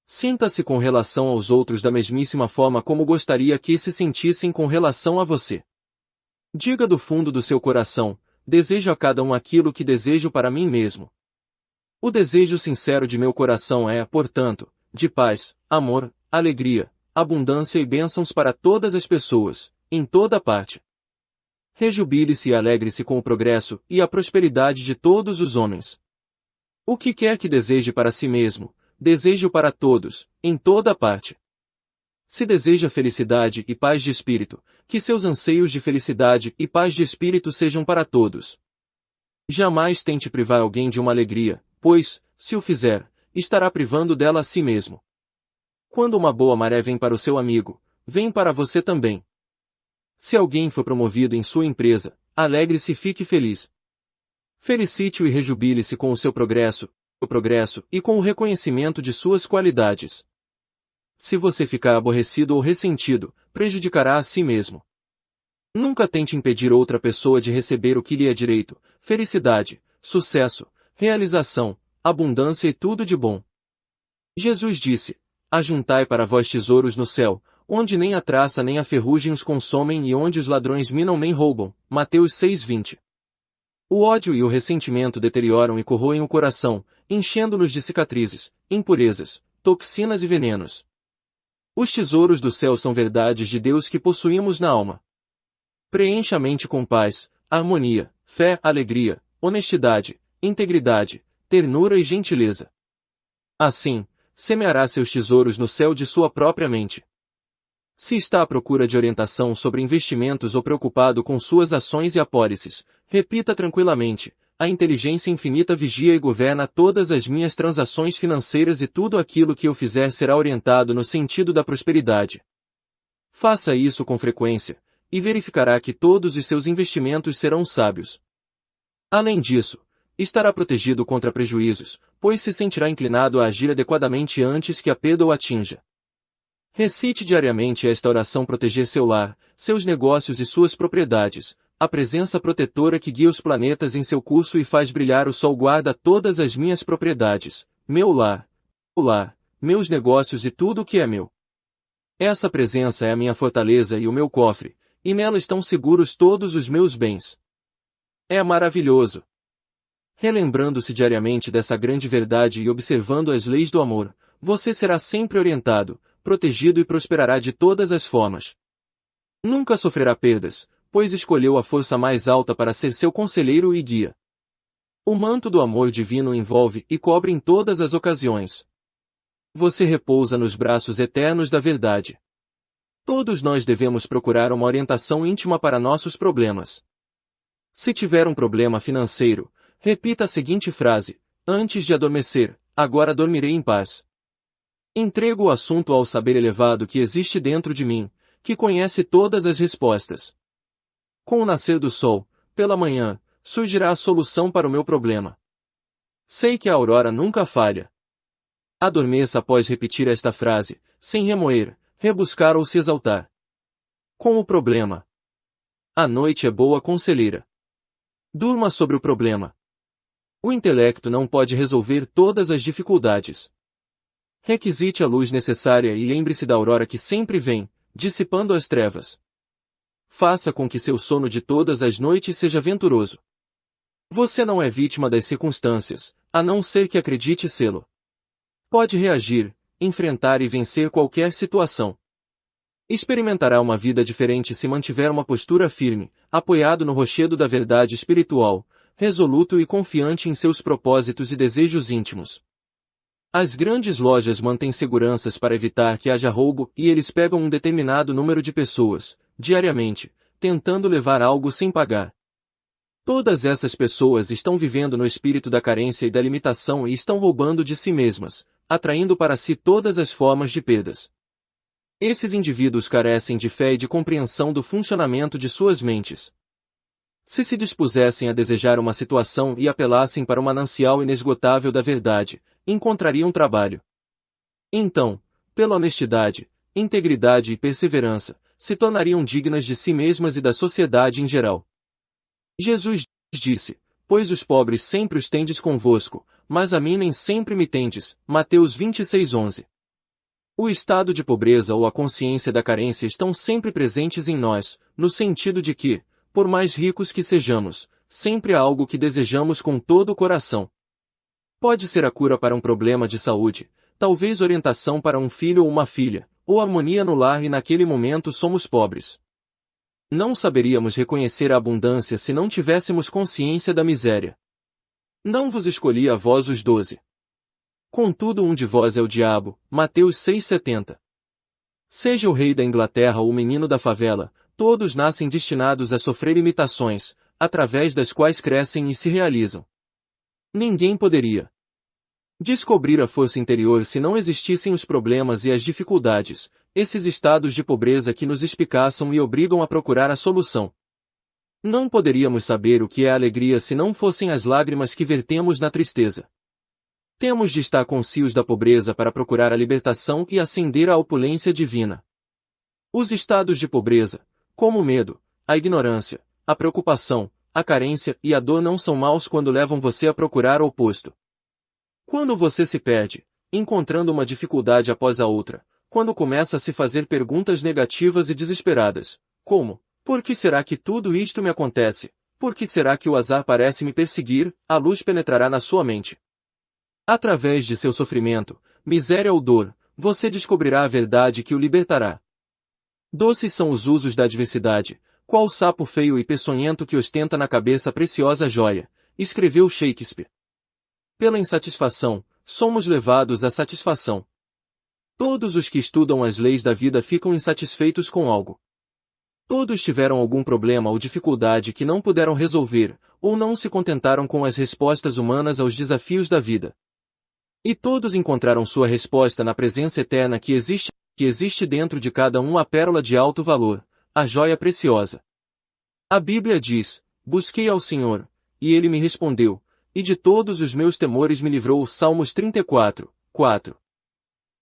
Sinta-se com relação aos outros da mesmíssima forma como gostaria que se sentissem com relação a você. Diga do fundo do seu coração: desejo a cada um aquilo que desejo para mim mesmo. O desejo sincero de meu coração é, portanto, de paz, amor, alegria, abundância e bênçãos para todas as pessoas, em toda parte. Rejubile-se e alegre-se com o progresso e a prosperidade de todos os homens. O que quer que deseje para si mesmo, deseje-o para todos, em toda parte. Se deseja felicidade e paz de espírito, que seus anseios de felicidade e paz de espírito sejam para todos. Jamais tente privar alguém de uma alegria, pois, se o fizer, estará privando dela a si mesmo. Quando uma boa maré vem para o seu amigo, vem para você também. Se alguém for promovido em sua empresa, alegre-se e fique feliz. Felicite-o e rejubile-se com o seu progresso e com o reconhecimento de suas qualidades. Se você ficar aborrecido ou ressentido, prejudicará a si mesmo. Nunca tente impedir outra pessoa de receber o que lhe é direito: felicidade, sucesso, realização, abundância e tudo de bom. Jesus disse: ajuntai para vós tesouros no céu, onde nem a traça nem a ferrugem os consomem e onde os ladrões minam nem roubam. Mateus 6:20. O ódio e o ressentimento deterioram e corroem o coração, enchendo-nos de cicatrizes, impurezas, toxinas e venenos. Os tesouros do céu são verdades de Deus que possuímos na alma. Preencha a mente com paz, harmonia, fé, alegria, honestidade, integridade, ternura e gentileza. Assim, semeará seus tesouros no céu de sua própria mente. Se está à procura de orientação sobre investimentos ou preocupado com suas ações e apólices, repita tranquilamente: a inteligência infinita vigia e governa todas as minhas transações financeiras e tudo aquilo que eu fizer será orientado no sentido da prosperidade. Faça isso com frequência, e verificará que todos os seus investimentos serão sábios. Além disso, estará protegido contra prejuízos, pois se sentirá inclinado a agir adequadamente antes que a perda o atinja. Recite diariamente esta oração: proteger seu lar, seus negócios e suas propriedades. A presença protetora que guia os planetas em seu curso e faz brilhar o sol guarda todas as minhas propriedades, meu lar, meus negócios e tudo o que é meu. Essa presença é a minha fortaleza e o meu cofre, e nela estão seguros todos os meus bens. É maravilhoso. Relembrando-se diariamente dessa grande verdade e observando as leis do amor, você será sempre orientado, protegido e prosperará de todas as formas. Nunca sofrerá perdas, pois escolheu a força mais alta para ser seu conselheiro e guia. O manto do amor divino envolve e cobre em todas as ocasiões. Você repousa nos braços eternos da verdade. Todos nós devemos procurar uma orientação íntima para nossos problemas. Se tiver um problema financeiro, repita a seguinte frase: antes de adormecer, agora dormirei em paz. Entrego o assunto ao saber elevado que existe dentro de mim, que conhece todas as respostas. Com o nascer do sol, pela manhã, surgirá a solução para o meu problema. Sei que a aurora nunca falha. Adormeça após repetir esta frase, sem remoer, rebuscar ou se exaltar. Com o problema. A noite é boa conselheira. Durma sobre o problema. O intelecto não pode resolver todas as dificuldades. Requisite a luz necessária e lembre-se da aurora que sempre vem, dissipando as trevas. Faça com que seu sono de todas as noites seja venturoso. Você não é vítima das circunstâncias, a não ser que acredite sê-lo. Pode reagir, enfrentar e vencer qualquer situação. Experimentará uma vida diferente se mantiver uma postura firme, apoiado no rochedo da verdade espiritual, resoluto e confiante em seus propósitos e desejos íntimos. As grandes lojas mantêm seguranças para evitar que haja roubo e eles pegam um determinado número de pessoas, diariamente, tentando levar algo sem pagar. Todas essas pessoas estão vivendo no espírito da carência e da limitação e estão roubando de si mesmas, atraindo para si todas as formas de perdas. Esses indivíduos carecem de fé e de compreensão do funcionamento de suas mentes. Se dispusessem a desejar uma situação e apelassem para o manancial inesgotável da verdade, encontrariam trabalho. Então, pela honestidade, integridade e perseverança, se tornariam dignas de si mesmas e da sociedade em geral. Jesus disse: pois os pobres sempre os tendes convosco, mas a mim nem sempre me tendes. Mateus 26:11. O estado de pobreza ou a consciência da carência estão sempre presentes em nós, no sentido de que, por mais ricos que sejamos, sempre há algo que desejamos com todo o coração. Pode ser a cura para um problema de saúde, talvez orientação para um filho ou uma filha, ou harmonia no lar e naquele momento somos pobres. Não saberíamos reconhecer a abundância se não tivéssemos consciência da miséria. Não vos escolhi a vós os 12. Contudo um de vós é o diabo, Mateus 6,70. Seja o rei da Inglaterra ou o menino da favela, todos nascem destinados a sofrer imitações, através das quais crescem e se realizam. Ninguém poderia descobrir a força interior se não existissem os problemas e as dificuldades, esses estados de pobreza que nos espicaçam e obrigam a procurar a solução. Não poderíamos saber o que é a alegria se não fossem as lágrimas que vertemos na tristeza. Temos de estar conscientes da pobreza para procurar a libertação e ascender à opulência divina. Os estados de pobreza, como o medo, a ignorância, a preocupação, a carência e a dor não são maus quando levam você a procurar o oposto. Quando você se perde, encontrando uma dificuldade após a outra, quando começa a se fazer perguntas negativas e desesperadas, como: por que será que tudo isto me acontece? Por que será que o azar parece me perseguir? A luz penetrará na sua mente. Através de seu sofrimento, miséria ou dor, você descobrirá a verdade que o libertará. Doces são os usos da adversidade, qual o sapo feio e peçonhento que ostenta na cabeça a preciosa joia, escreveu Shakespeare. Pela insatisfação, somos levados à satisfação. Todos os que estudam as leis da vida ficam insatisfeitos com algo. Todos tiveram algum problema ou dificuldade que não puderam resolver, ou não se contentaram com as respostas humanas aos desafios da vida. E todos encontraram sua resposta na presença eterna que existe dentro de cada um, a pérola de alto valor, a joia preciosa. A Bíblia diz: busquei ao Senhor, e Ele me respondeu, e de todos os meus temores me livrou. Salmos 34:4.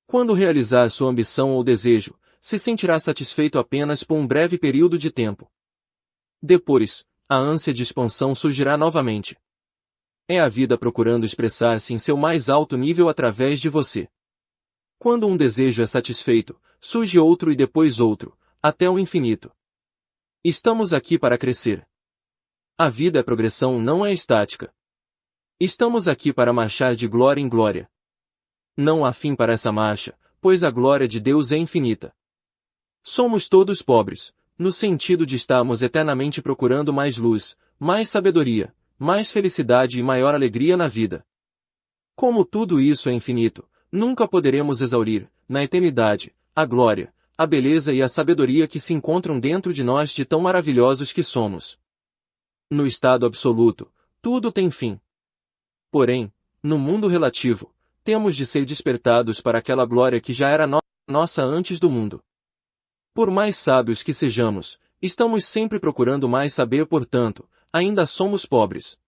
Quando realizar sua ambição ou desejo, se sentirá satisfeito apenas por um breve período de tempo. Depois, a ânsia de expansão surgirá novamente. É a vida procurando expressar-se em seu mais alto nível através de você. Quando um desejo é satisfeito, surge outro e depois outro, até o infinito. Estamos aqui para crescer. A vida é progressão, não é estática. Estamos aqui para marchar de glória em glória. Não há fim para essa marcha, pois a glória de Deus é infinita. Somos todos pobres, no sentido de estarmos eternamente procurando mais luz, mais sabedoria, mais felicidade e maior alegria na vida. Como tudo isso é infinito, nunca poderemos exaurir, na eternidade, a glória, a beleza e a sabedoria que se encontram dentro de nós de tão maravilhosos que somos. No estado absoluto, tudo tem fim. Porém, no mundo relativo, temos de ser despertados para aquela glória que já era nossa antes do mundo. Por mais sábios que sejamos, estamos sempre procurando mais saber, portanto, ainda somos pobres.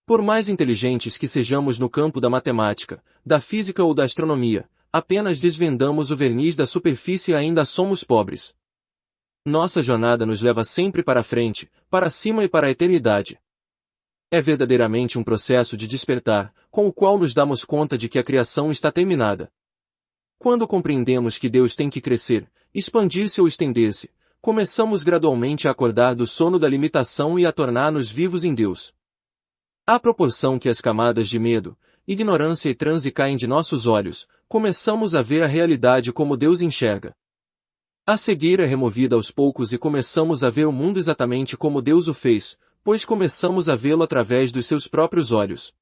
Por mais inteligentes que sejamos no campo da matemática, da física ou da astronomia, apenas desvendamos o verniz da superfície e ainda somos pobres. Nossa jornada nos leva sempre para frente, para cima e para a eternidade. É verdadeiramente um processo de despertar, com o qual nos damos conta de que a criação está terminada. Quando compreendemos que Deus tem que crescer, expandir-se ou estender-se, começamos gradualmente a acordar do sono da limitação e a tornar-nos vivos em Deus. À proporção que as camadas de medo, ignorância e transe caem de nossos olhos, começamos a ver a realidade como Deus enxerga. A cegueira é removida aos poucos e começamos a ver o mundo exatamente como Deus o fez, pois começamos a vê-lo através dos seus próprios olhos.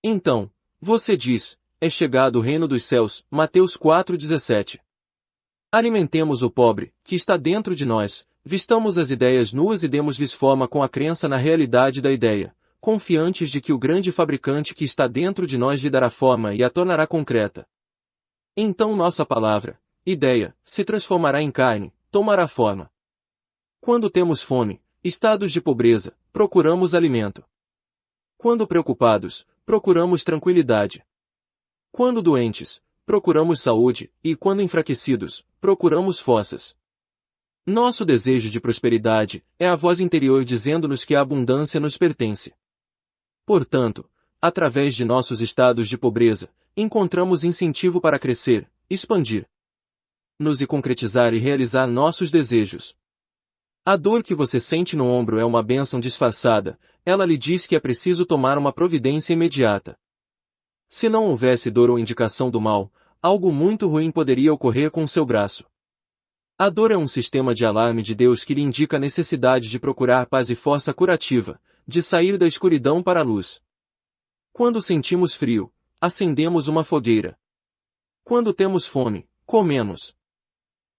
Então, você diz, é chegado o reino dos céus, Mateus 4,17. Alimentemos o pobre, que está dentro de nós, vistamos as ideias nuas e demos-lhes forma com a crença na realidade da ideia, confiantes de que o grande fabricante que está dentro de nós lhe dará forma e a tornará concreta. Então nossa palavra, ideia, se transformará em carne, tomará forma. Quando temos fome, estados de pobreza, procuramos alimento. Quando preocupados, procuramos tranquilidade. Quando doentes, procuramos saúde, e quando enfraquecidos, procuramos forças. Nosso desejo de prosperidade é a voz interior dizendo-nos que a abundância nos pertence. Portanto, através de nossos estados de pobreza, encontramos incentivo para crescer, expandir-nos e concretizar e realizar nossos desejos. A dor que você sente no ombro é uma bênção disfarçada, ela lhe diz que é preciso tomar uma providência imediata. Se não houvesse dor ou indicação do mal, algo muito ruim poderia ocorrer com seu braço. A dor é um sistema de alarme de Deus que lhe indica a necessidade de procurar paz e força curativa, de sair da escuridão para a luz. Quando sentimos frio, acendemos uma fogueira. Quando temos fome, comemos.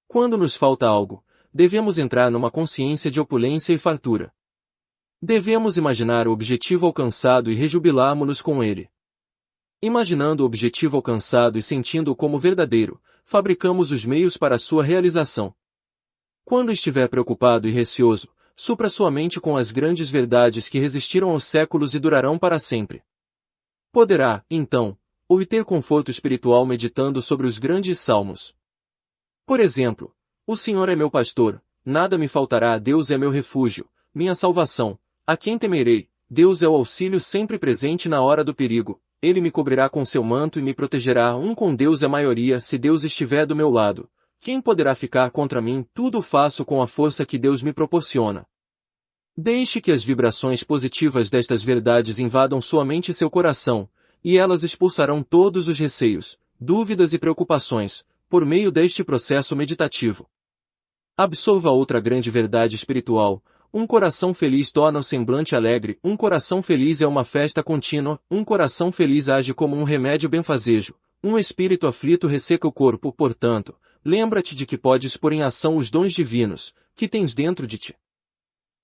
Quando nos falta algo, devemos entrar numa consciência de opulência e fartura. Devemos imaginar o objetivo alcançado e rejubilarmos-nos com ele. Imaginando o objetivo alcançado e sentindo-o como verdadeiro, fabricamos os meios para a sua realização. Quando estiver preocupado e receoso, supra sua mente com as grandes verdades que resistiram aos séculos e durarão para sempre. Poderá, então, obter conforto espiritual meditando sobre os grandes salmos. Por exemplo, o Senhor é meu pastor, nada me faltará, Deus é meu refúgio, minha salvação, a quem temerei, Deus é o auxílio sempre presente na hora do perigo, Ele me cobrirá com seu manto e me protegerá, com Deus é maioria, se Deus estiver do meu lado, quem poderá ficar contra mim? Tudo faço com a força que Deus me proporciona. Deixe que as vibrações positivas destas verdades invadam sua mente e seu coração, e elas expulsarão todos os receios, dúvidas e preocupações, por meio deste processo meditativo. Absorva outra grande verdade espiritual. Um coração feliz torna o semblante alegre, um coração feliz é uma festa contínua, um coração feliz age como um remédio benfazejo, um espírito aflito resseca o corpo, portanto, lembra-te de que podes pôr em ação os dons divinos, que tens dentro de ti.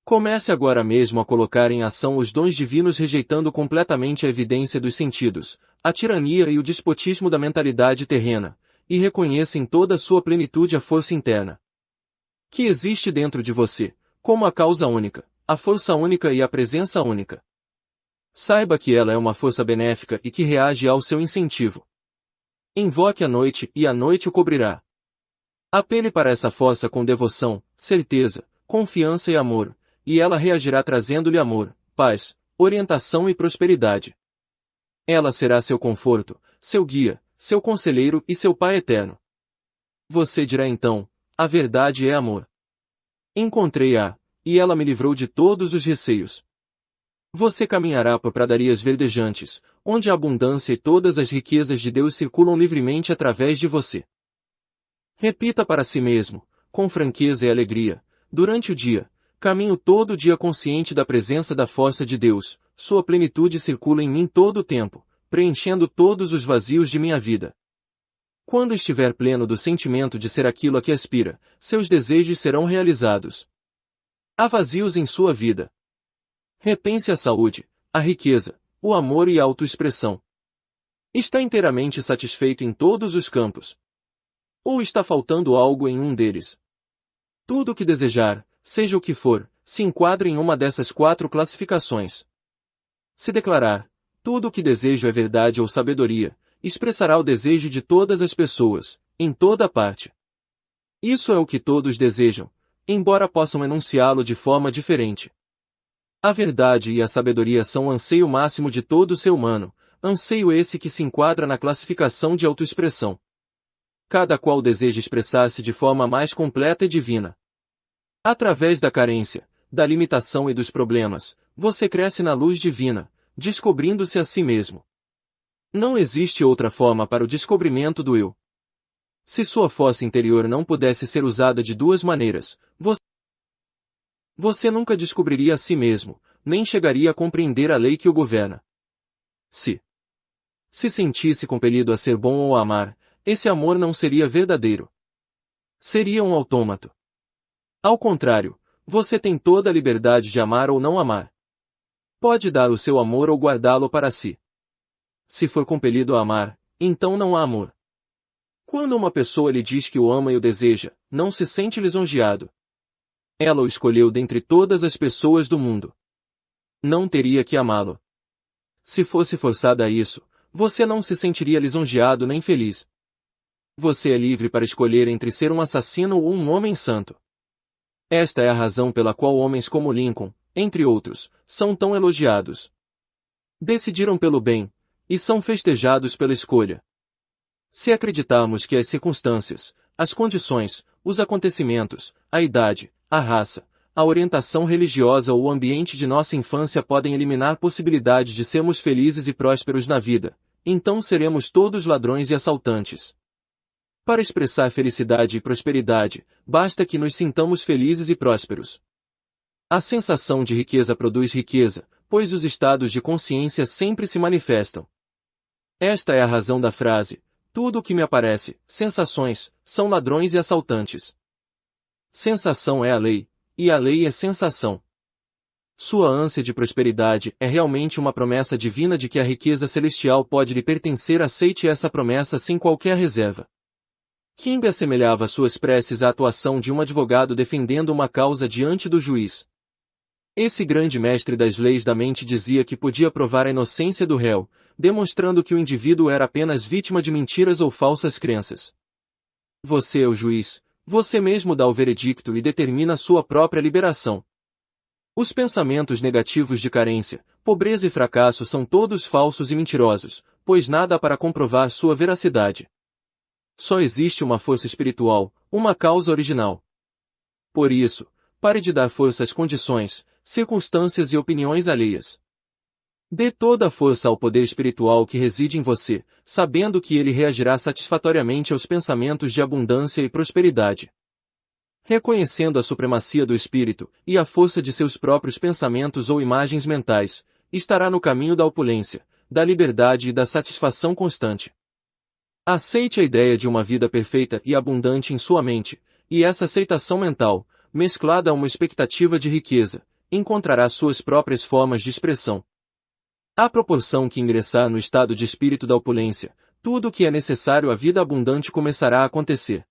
Comece agora mesmo a colocar em ação os dons divinos rejeitando completamente a evidência dos sentidos, a tirania e o despotismo da mentalidade terrena, e reconheça em toda a sua plenitude a força interna que existe dentro de você, como a causa única, a força única e a presença única. Saiba que ela é uma força benéfica e que reage ao seu incentivo. Invoque a noite e a noite o cobrirá. Apele para essa força com devoção, certeza, confiança e amor, e ela reagirá trazendo-lhe amor, paz, orientação e prosperidade. Ela será seu conforto, seu guia, seu conselheiro e seu Pai eterno. Você dirá então, a verdade é amor. Encontrei-a, e ela me livrou de todos os receios. Você caminhará por pradarias verdejantes, onde a abundância e todas as riquezas de Deus circulam livremente através de você. Repita para si mesmo, com franqueza e alegria, durante o dia, caminho todo o dia consciente da presença da força de Deus, sua plenitude circula em mim todo o tempo, preenchendo todos os vazios de minha vida. Quando estiver pleno do sentimento de ser aquilo a que aspira, seus desejos serão realizados. Há vazios em sua vida. Repense a saúde, a riqueza, o amor e a autoexpressão. Está inteiramente satisfeito em todos os campos? Ou está faltando algo em um deles? Tudo o que desejar, seja o que for, se enquadra em uma dessas 4 classificações. Se declarar, tudo o que desejo é verdade ou sabedoria, expressará o desejo de todas as pessoas, em toda parte. Isso é o que todos desejam, embora possam enunciá-lo de forma diferente. A verdade e a sabedoria são o anseio máximo de todo ser humano, anseio esse que se enquadra na classificação de autoexpressão. Cada qual deseja expressar-se de forma mais completa e divina. Através da carência, da limitação e dos problemas, você cresce na luz divina, descobrindo-se a si mesmo. Não existe outra forma para o descobrimento do eu. Se sua força interior não pudesse ser usada de 2 maneiras, você nunca descobriria a si mesmo, nem chegaria a compreender a lei que o governa. Se sentisse compelido a ser bom ou a amar, esse amor não seria verdadeiro. Seria um autômato. Ao contrário, você tem toda a liberdade de amar ou não amar. Pode dar o seu amor ou guardá-lo para si. Se for compelido a amar, então não há amor. Quando uma pessoa lhe diz que o ama e o deseja, não se sente lisonjeado. Ela o escolheu dentre todas as pessoas do mundo. Não teria que amá-lo. Se fosse forçada a isso, você não se sentiria lisonjeado nem feliz. Você é livre para escolher entre ser um assassino ou um homem santo. Esta é a razão pela qual homens como Lincoln, entre outros, são tão elogiados. Decidiram pelo bem, e são festejados pela escolha. Se acreditarmos que as circunstâncias, as condições, os acontecimentos, a idade, a raça, a orientação religiosa ou o ambiente de nossa infância podem eliminar possibilidades de sermos felizes e prósperos na vida, então seremos todos ladrões e assaltantes. Para expressar felicidade e prosperidade, basta que nos sintamos felizes e prósperos. A sensação de riqueza produz riqueza, pois os estados de consciência sempre se manifestam. Esta é a razão da frase, tudo o que me aparece, sensações, são ladrões e assaltantes. Sensação é a lei, e a lei é sensação. Sua ânsia de prosperidade é realmente uma promessa divina de que a riqueza celestial pode lhe pertencer. Aceite essa promessa sem qualquer reserva. King assemelhava suas preces à atuação de um advogado defendendo uma causa diante do juiz. Esse grande mestre das leis da mente dizia que podia provar a inocência do réu, demonstrando que o indivíduo era apenas vítima de mentiras ou falsas crenças. Você é o juiz. Você mesmo dá o veredicto e determina sua própria liberação. Os pensamentos negativos de carência, pobreza e fracasso são todos falsos e mentirosos, pois nada há para comprovar sua veracidade. Só existe uma força espiritual, uma causa original. Por isso, pare de dar força às condições, circunstâncias e opiniões alheias. Dê toda a força ao poder espiritual que reside em você, sabendo que ele reagirá satisfatoriamente aos pensamentos de abundância e prosperidade. Reconhecendo a supremacia do espírito e a força de seus próprios pensamentos ou imagens mentais, estará no caminho da opulência, da liberdade e da satisfação constante. Aceite a ideia de uma vida perfeita e abundante em sua mente, e essa aceitação mental, mesclada a uma expectativa de riqueza, encontrará suas próprias formas de expressão. À proporção que ingressar no estado de espírito da opulência, tudo o que é necessário à vida abundante começará a acontecer.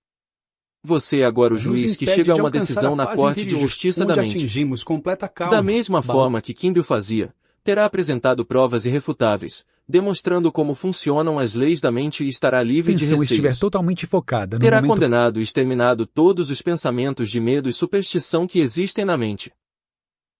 Você é agora o juiz que chega a uma decisão na Corte de Justiça da Mente. Da mesma forma que Kimball fazia, terá apresentado provas irrefutáveis, demonstrando como funcionam as leis da mente e estará livre de receios. Estiver totalmente focada no terá momento... condenado e exterminado todos os pensamentos de medo e superstição que existem na mente.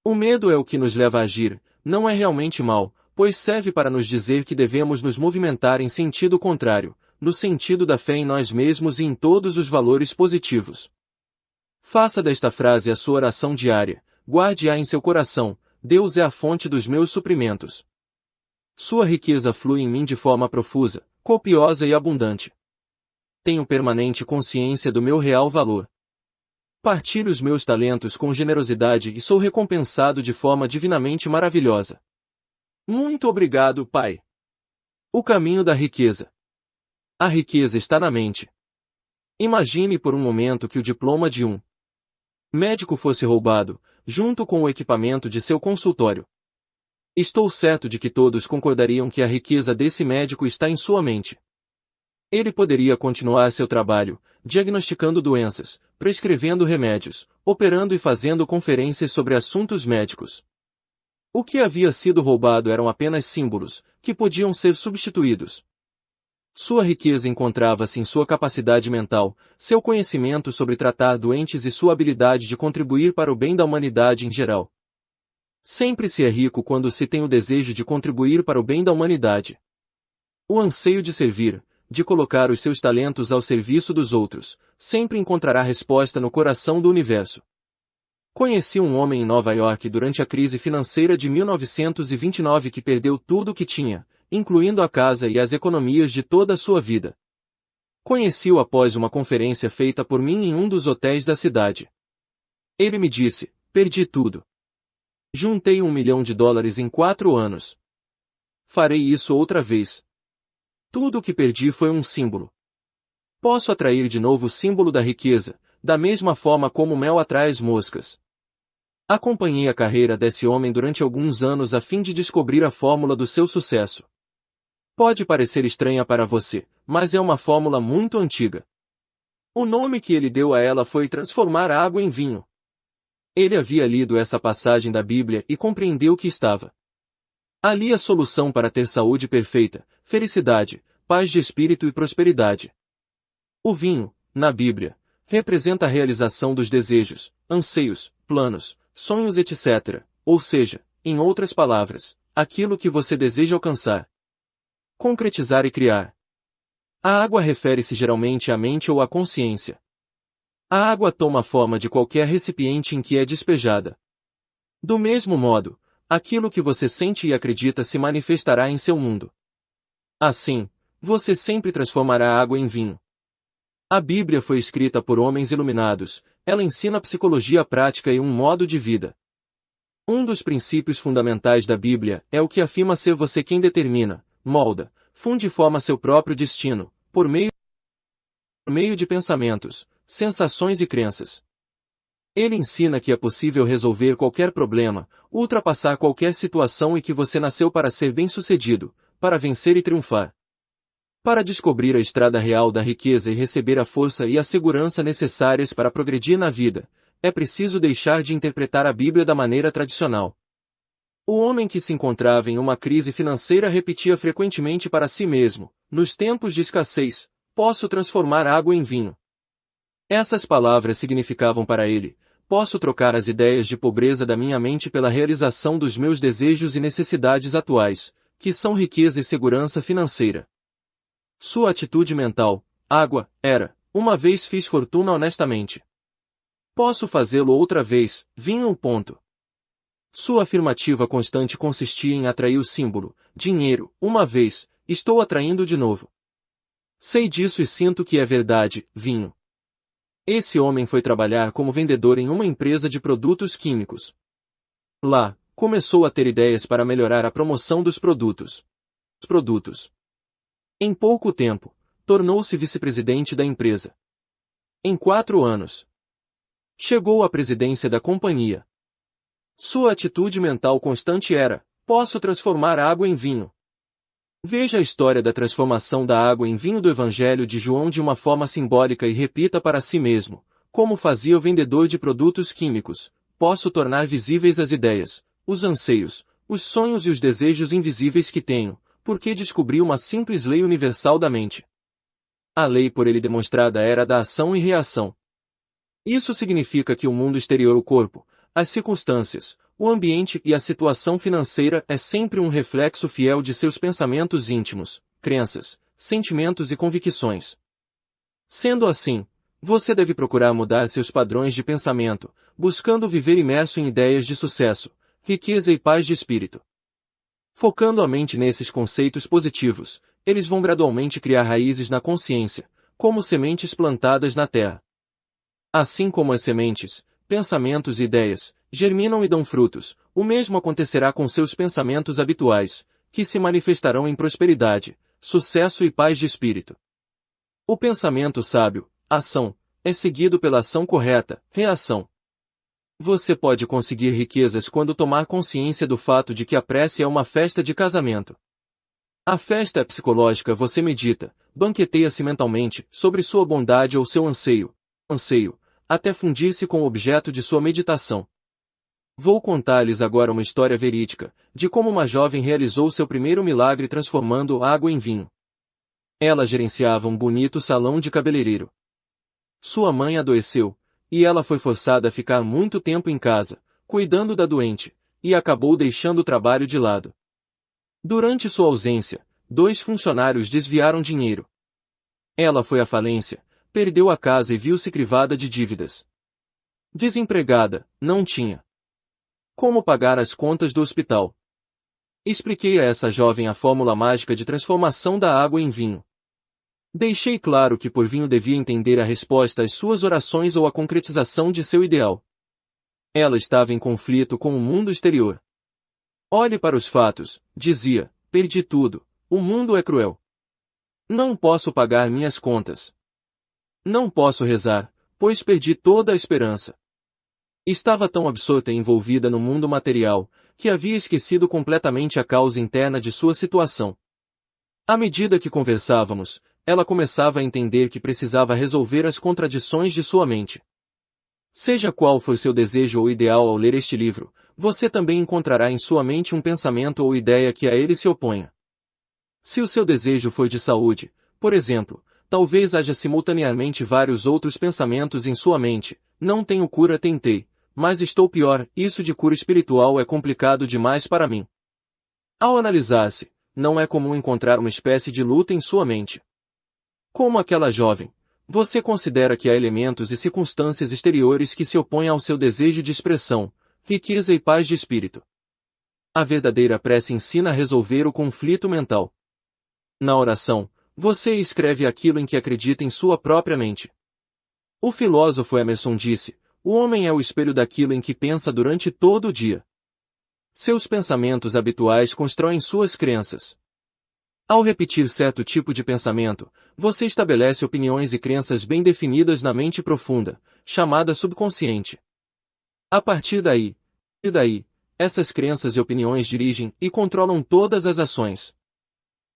O medo é o que nos leva a agir, não é realmente mal, pois serve para nos dizer que devemos nos movimentar em sentido contrário, no sentido da fé em nós mesmos e em todos os valores positivos. Faça desta frase a sua oração diária, guarde-a em seu coração: Deus é a fonte dos meus suprimentos. Sua riqueza flui em mim de forma profusa, copiosa e abundante. Tenho permanente consciência do meu real valor. Partilho os meus talentos com generosidade e sou recompensado de forma divinamente maravilhosa. Muito obrigado, Pai. O caminho da riqueza. A riqueza está na mente. Imagine por um momento que o diploma de um médico fosse roubado, junto com o equipamento de seu consultório. Estou certo de que todos concordariam que a riqueza desse médico está em sua mente. Ele poderia continuar seu trabalho, diagnosticando doenças, prescrevendo remédios, operando e fazendo conferências sobre assuntos médicos. O que havia sido roubado eram apenas símbolos, que podiam ser substituídos. Sua riqueza encontrava-se em sua capacidade mental, seu conhecimento sobre tratar doentes e sua habilidade de contribuir para o bem da humanidade em geral. Sempre se é rico quando se tem o desejo de contribuir para o bem da humanidade. O anseio de servir, de colocar os seus talentos ao serviço dos outros, sempre encontrará resposta no coração do universo. Conheci um homem em Nova York durante a crise financeira de 1929 que perdeu tudo o que tinha, incluindo a casa e as economias de toda a sua vida. Conheci-o após uma conferência feita por mim em um dos hotéis da cidade. Ele me disse: perdi tudo. Juntei $1 milhão em 4 anos. Farei isso outra vez. Tudo o que perdi foi um símbolo. Posso atrair de novo o símbolo da riqueza, da mesma forma como o mel atrai as moscas. Acompanhei a carreira desse homem durante alguns anos a fim de descobrir a fórmula do seu sucesso. Pode parecer estranha para você, mas é uma fórmula muito antiga. O nome que ele deu a ela foi transformar a água em vinho. Ele havia lido essa passagem da Bíblia e compreendeu que estava ali a solução para ter saúde perfeita, felicidade, paz de espírito e prosperidade. O vinho, na Bíblia, representa a realização dos desejos, anseios, planos, sonhos etc., ou seja, em outras palavras, aquilo que você deseja alcançar, concretizar e criar. A água refere-se geralmente à mente ou à consciência. A água toma a forma de qualquer recipiente em que é despejada. Do mesmo modo, aquilo que você sente e acredita se manifestará em seu mundo. Assim, você sempre transformará a água em vinho. A Bíblia foi escrita por homens iluminados, ela ensina psicologia prática e um modo de vida. Um dos princípios fundamentais da Bíblia é o que afirma ser você quem determina, molda, funde e forma seu próprio destino, por meio de pensamentos, sensações e crenças. Ele ensina que é possível resolver qualquer problema, ultrapassar qualquer situação e que você nasceu para ser bem-sucedido, para vencer e triunfar. Para descobrir a estrada real da riqueza e receber a força e a segurança necessárias para progredir na vida, é preciso deixar de interpretar a Bíblia da maneira tradicional. O homem que se encontrava em uma crise financeira repetia frequentemente para si mesmo: nos tempos de escassez, posso transformar água em vinho. Essas palavras significavam para ele: posso trocar as ideias de pobreza da minha mente pela realização dos meus desejos e necessidades atuais, que são riqueza e segurança financeira. Sua atitude mental, água, era: uma vez fiz fortuna honestamente. Posso fazê-lo outra vez, vinho. Sua afirmativa constante consistia em atrair o símbolo, dinheiro, uma vez, estou atraindo de novo. Sei disso e sinto que é verdade, vinho. Esse homem foi trabalhar como vendedor em uma empresa de produtos químicos. Lá, começou a ter ideias para melhorar a promoção dos produtos. Em pouco tempo, tornou-se vice-presidente da empresa. Em 4 anos, chegou à presidência da companhia. Sua atitude mental constante era: posso transformar a água em vinho. Veja a história da transformação da água em vinho do Evangelho de João de uma forma simbólica e repita para si mesmo, como fazia o vendedor de produtos químicos: posso tornar visíveis as ideias, os anseios, os sonhos e os desejos invisíveis que tenho, porque descobri uma simples lei universal da mente. A lei por ele demonstrada era da ação e reação. Isso significa que o mundo exterior, o corpo, as circunstâncias, o ambiente e a situação financeira é sempre um reflexo fiel de seus pensamentos íntimos, crenças, sentimentos e convicções. Sendo assim, você deve procurar mudar seus padrões de pensamento, buscando viver imerso em ideias de sucesso, riqueza e paz de espírito. Focando a mente nesses conceitos positivos, eles vão gradualmente criar raízes na consciência, como sementes plantadas na terra. Assim como as sementes, pensamentos e ideias, germinam e dão frutos, o mesmo acontecerá com seus pensamentos habituais, que se manifestarão em prosperidade, sucesso e paz de espírito. O pensamento sábio, ação, é seguido pela ação correta, reação. Você pode conseguir riquezas quando tomar consciência do fato de que a prece é uma festa de casamento. A festa é psicológica. Você medita, banqueteia-se mentalmente, sobre sua bondade ou seu anseio, até fundir-se com o objeto de sua meditação. Vou contar-lhes agora uma história verídica, de como uma jovem realizou seu primeiro milagre transformando água em vinho. Ela gerenciava um bonito salão de cabeleireiro. Sua mãe adoeceu, e ela foi forçada a ficar muito tempo em casa, cuidando da doente, e acabou deixando o trabalho de lado. Durante sua ausência, 2 funcionários desviaram dinheiro. Ela foi à falência, perdeu a casa e viu-se crivada de dívidas. Desempregada, não tinha como pagar as contas do hospital. Expliquei a essa jovem a fórmula mágica de transformação da água em vinho. Deixei claro que por vinho devia entender a resposta às suas orações ou a concretização de seu ideal. Ela estava em conflito com o mundo exterior. Olhe para os fatos, dizia, perdi tudo, o mundo é cruel. Não posso pagar minhas contas. Não posso rezar, pois perdi toda a esperança. Estava tão absorta e envolvida no mundo material, que havia esquecido completamente a causa interna de sua situação. À medida que conversávamos, ela começava a entender que precisava resolver as contradições de sua mente. Seja qual for seu desejo ou ideal ao ler este livro, você também encontrará em sua mente um pensamento ou ideia que a ele se oponha. Se o seu desejo for de saúde, por exemplo, talvez haja simultaneamente vários outros pensamentos em sua mente: não tenho cura, tentei, mas estou pior, isso de cura espiritual é complicado demais para mim. Ao analisar-se, não é comum encontrar uma espécie de luta em sua mente. Como aquela jovem, você considera que há elementos e circunstâncias exteriores que se opõem ao seu desejo de expressão, riqueza e paz de espírito. A verdadeira prece ensina a resolver o conflito mental. Na oração, você escreve aquilo em que acredita em sua própria mente. O filósofo Emerson disse: o homem é o espelho daquilo em que pensa durante todo o dia. Seus pensamentos habituais constroem suas crenças. Ao repetir certo tipo de pensamento, você estabelece opiniões e crenças bem definidas na mente profunda, chamada subconsciente. A partir daí, essas crenças e opiniões dirigem e controlam todas as ações.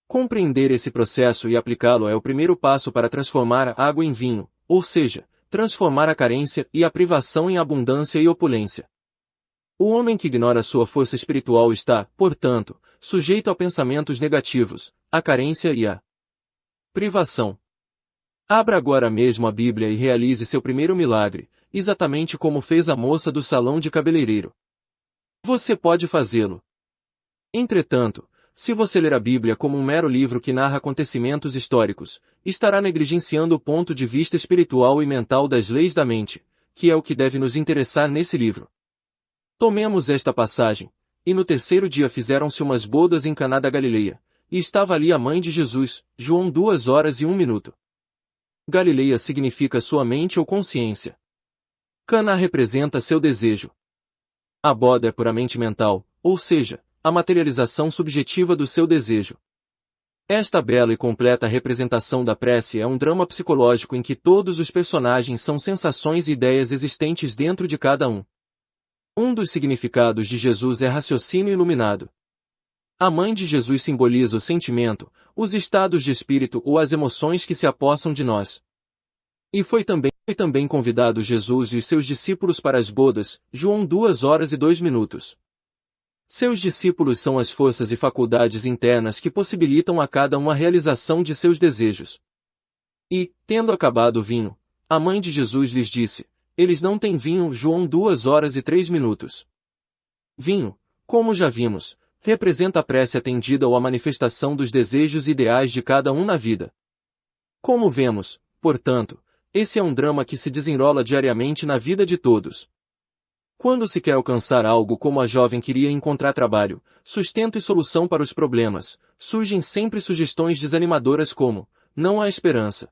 Compreender esse processo e aplicá-lo é o primeiro passo para transformar a água em vinho, ou seja, transformar a carência e a privação em abundância e opulência. O homem que ignora sua força espiritual está, portanto, sujeito a pensamentos negativos, a carência e a privação. Abra agora mesmo a Bíblia e realize seu primeiro milagre, exatamente como fez a moça do salão de cabeleireiro. Você pode fazê-lo. Entretanto, se você ler a Bíblia como um mero livro que narra acontecimentos históricos, estará negligenciando o ponto de vista espiritual e mental das leis da mente, que é o que deve nos interessar nesse livro. Tomemos esta passagem: e no terceiro dia fizeram-se umas bodas em Caná da Galileia, e estava ali a mãe de Jesus. João 2:01. Galileia significa sua mente ou consciência. Caná representa seu desejo. A boda é puramente mental, ou seja, a materialização subjetiva do seu desejo. Esta bela e completa representação da prece é um drama psicológico em que todos os personagens são sensações e ideias existentes dentro de cada um. Um dos significados de Jesus é raciocínio iluminado. A mãe de Jesus simboliza o sentimento, os estados de espírito ou as emoções que se apossam de nós. E foi também convidado Jesus e os seus discípulos para as bodas, João 2:02. Seus discípulos são as forças e faculdades internas que possibilitam a cada um a realização de seus desejos. E, tendo acabado o vinho, a mãe de Jesus lhes disse: eles não têm vinho. João 2:03. Vinho, como já vimos, representa a prece atendida ou a manifestação dos desejos e ideais de cada um na vida. Como vemos, portanto, esse é um drama que se desenrola diariamente na vida de todos. Quando se quer alcançar algo como a jovem queria encontrar trabalho, sustento e solução para os problemas, surgem sempre sugestões desanimadoras como: não há esperança.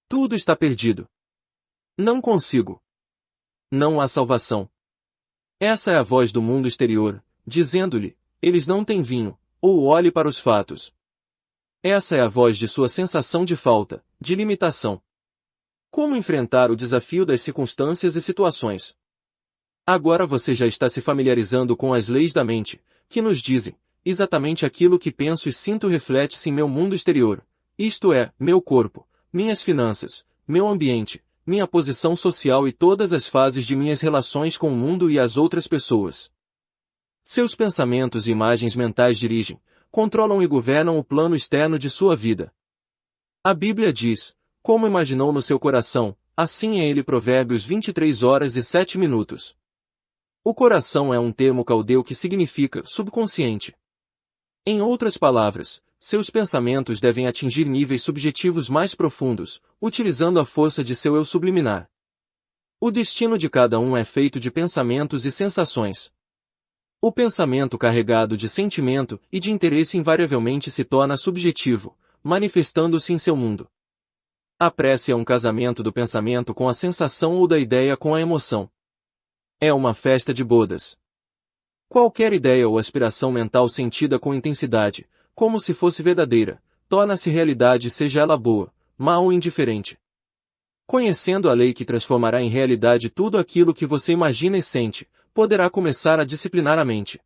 Tudo está perdido. Não consigo. Não há salvação. Essa é a voz do mundo exterior, dizendo-lhe: eles não têm vinho, ou olhe para os fatos. Essa é a voz de sua sensação de falta, de limitação. Como enfrentar o desafio das circunstâncias e situações? Agora você já está se familiarizando com as leis da mente, que nos dizem: exatamente aquilo que penso e sinto reflete-se em meu mundo exterior, isto é, meu corpo, minhas finanças, meu ambiente, minha posição social e todas as fases de minhas relações com o mundo e as outras pessoas. Seus pensamentos e imagens mentais dirigem, controlam e governam o plano externo de sua vida. A Bíblia diz: como imaginou no seu coração, assim é ele. Provérbios 23h07. O coração é um termo caldeu que significa subconsciente. Em outras palavras, seus pensamentos devem atingir níveis subjetivos mais profundos, utilizando a força de seu eu subliminar. O destino de cada um é feito de pensamentos e sensações. O pensamento carregado de sentimento e de interesse invariavelmente se torna subjetivo, manifestando-se em seu mundo. A prece é um casamento do pensamento com a sensação ou da ideia com a emoção. É uma festa de bodas. Qualquer ideia ou aspiração mental sentida com intensidade, como se fosse verdadeira, torna-se realidade, seja ela boa, má ou indiferente. Conhecendo a lei que transformará em realidade tudo aquilo que você imagina e sente, poderá começar a disciplinar a mente.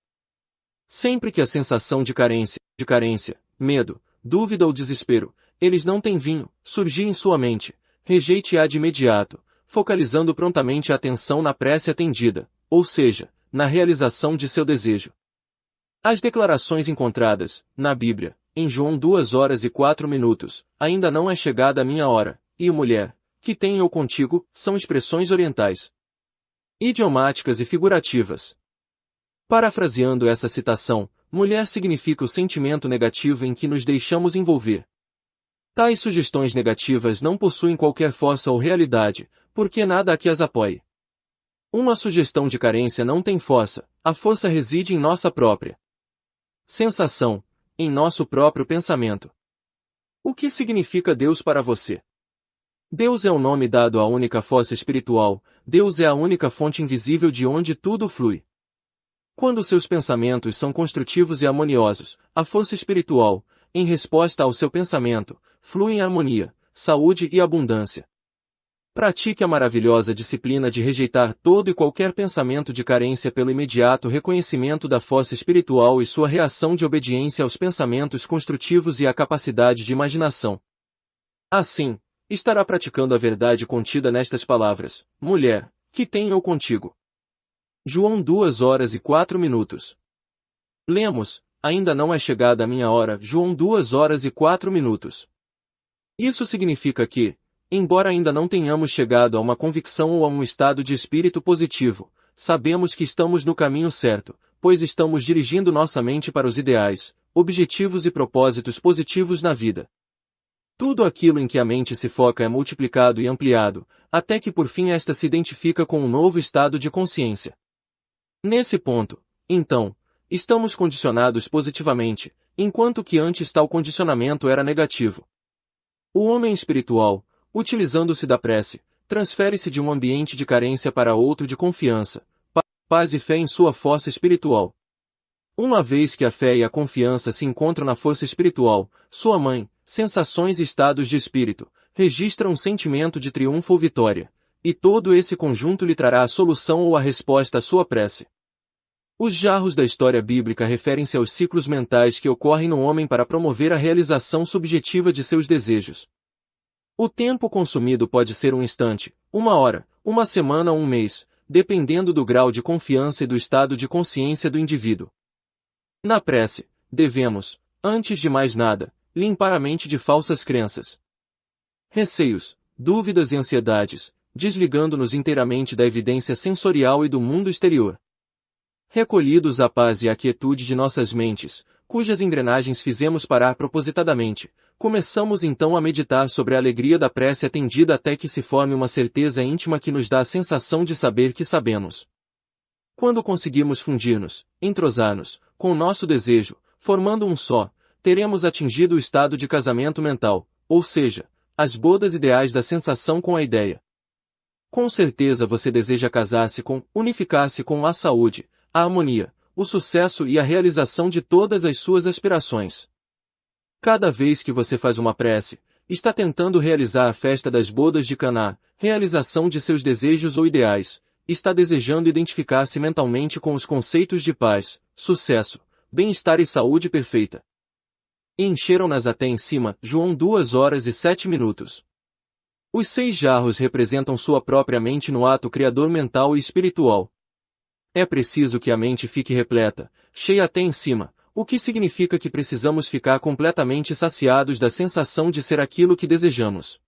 Sempre que a sensação de carência, medo, dúvida ou desespero, eles não têm vinho, surgir em sua mente, rejeite-a de imediato, focalizando prontamente a atenção na prece atendida, ou seja, na realização de seu desejo. As declarações encontradas, na Bíblia, em João 2h04, ainda não é chegada a minha hora, e mulher, que tenho eu contigo, são expressões orientais, idiomáticas e figurativas. Parafraseando essa citação, mulher significa o sentimento negativo em que nos deixamos envolver. Tais sugestões negativas não possuem qualquer força ou realidade, porque nada aqui as apoie. Uma sugestão de carência não tem força, a força reside em nossa própria sensação, em nosso próprio pensamento. O que significa Deus para você? Deus é o nome dado à única força espiritual, Deus é a única fonte invisível de onde tudo flui. Quando seus pensamentos são construtivos e harmoniosos, a força espiritual, em resposta ao seu pensamento, flui em harmonia, saúde e abundância. Pratique a maravilhosa disciplina de rejeitar todo e qualquer pensamento de carência pelo imediato reconhecimento da força espiritual e sua reação de obediência aos pensamentos construtivos e à capacidade de imaginação. Assim, estará praticando a verdade contida nestas palavras: mulher, que tenho eu contigo. João 2h04. Lemos: ainda não é chegada a minha hora. João 2h04. Isso significa que, embora ainda não tenhamos chegado a uma convicção ou a um estado de espírito positivo, sabemos que estamos no caminho certo, pois estamos dirigindo nossa mente para os ideais, objetivos e propósitos positivos na vida. Tudo aquilo em que a mente se foca é multiplicado e ampliado, até que por fim esta se identifica com um novo estado de consciência. Nesse ponto, então, estamos condicionados positivamente, enquanto que antes tal condicionamento era negativo. O homem espiritual, utilizando-se da prece, transfere-se de um ambiente de carência para outro de confiança, paz e fé em sua força espiritual. Uma vez que a fé e a confiança se encontram na força espiritual, sua mãe, sensações e estados de espírito, registra um sentimento de triunfo ou vitória, e todo esse conjunto lhe trará a solução ou a resposta à sua prece. Os jarros da história bíblica referem-se aos ciclos mentais que ocorrem no homem para promover a realização subjetiva de seus desejos. O tempo consumido pode ser um instante, uma hora, uma semana ou um mês, dependendo do grau de confiança e do estado de consciência do indivíduo. Na prece, devemos, antes de mais nada, limpar a mente de falsas crenças, receios, dúvidas e ansiedades, desligando-nos inteiramente da evidência sensorial e do mundo exterior. Recolhidos à paz e à quietude de nossas mentes, cujas engrenagens fizemos parar propositadamente, começamos então a meditar sobre a alegria da prece atendida até que se forme uma certeza íntima que nos dá a sensação de saber que sabemos. Quando conseguimos fundir-nos, entrosar-nos, com o nosso desejo, formando um só, teremos atingido o estado de casamento mental, ou seja, as bodas ideais da sensação com a ideia. Com certeza você deseja casar-se com, unificar-se com a saúde, a harmonia, o sucesso e a realização de todas as suas aspirações. Cada vez que você faz uma prece, está tentando realizar a festa das bodas de Caná, realização de seus desejos ou ideais, está desejando identificar-se mentalmente com os conceitos de paz, sucesso, bem-estar e saúde perfeita. E encheram-nas até em cima, João 2 horas e 7 minutos. Os 6 jarros representam sua própria mente no ato criador mental e espiritual. É preciso que a mente fique repleta, cheia até em cima, o que significa que precisamos ficar completamente saciados da sensação de ser aquilo que desejamos.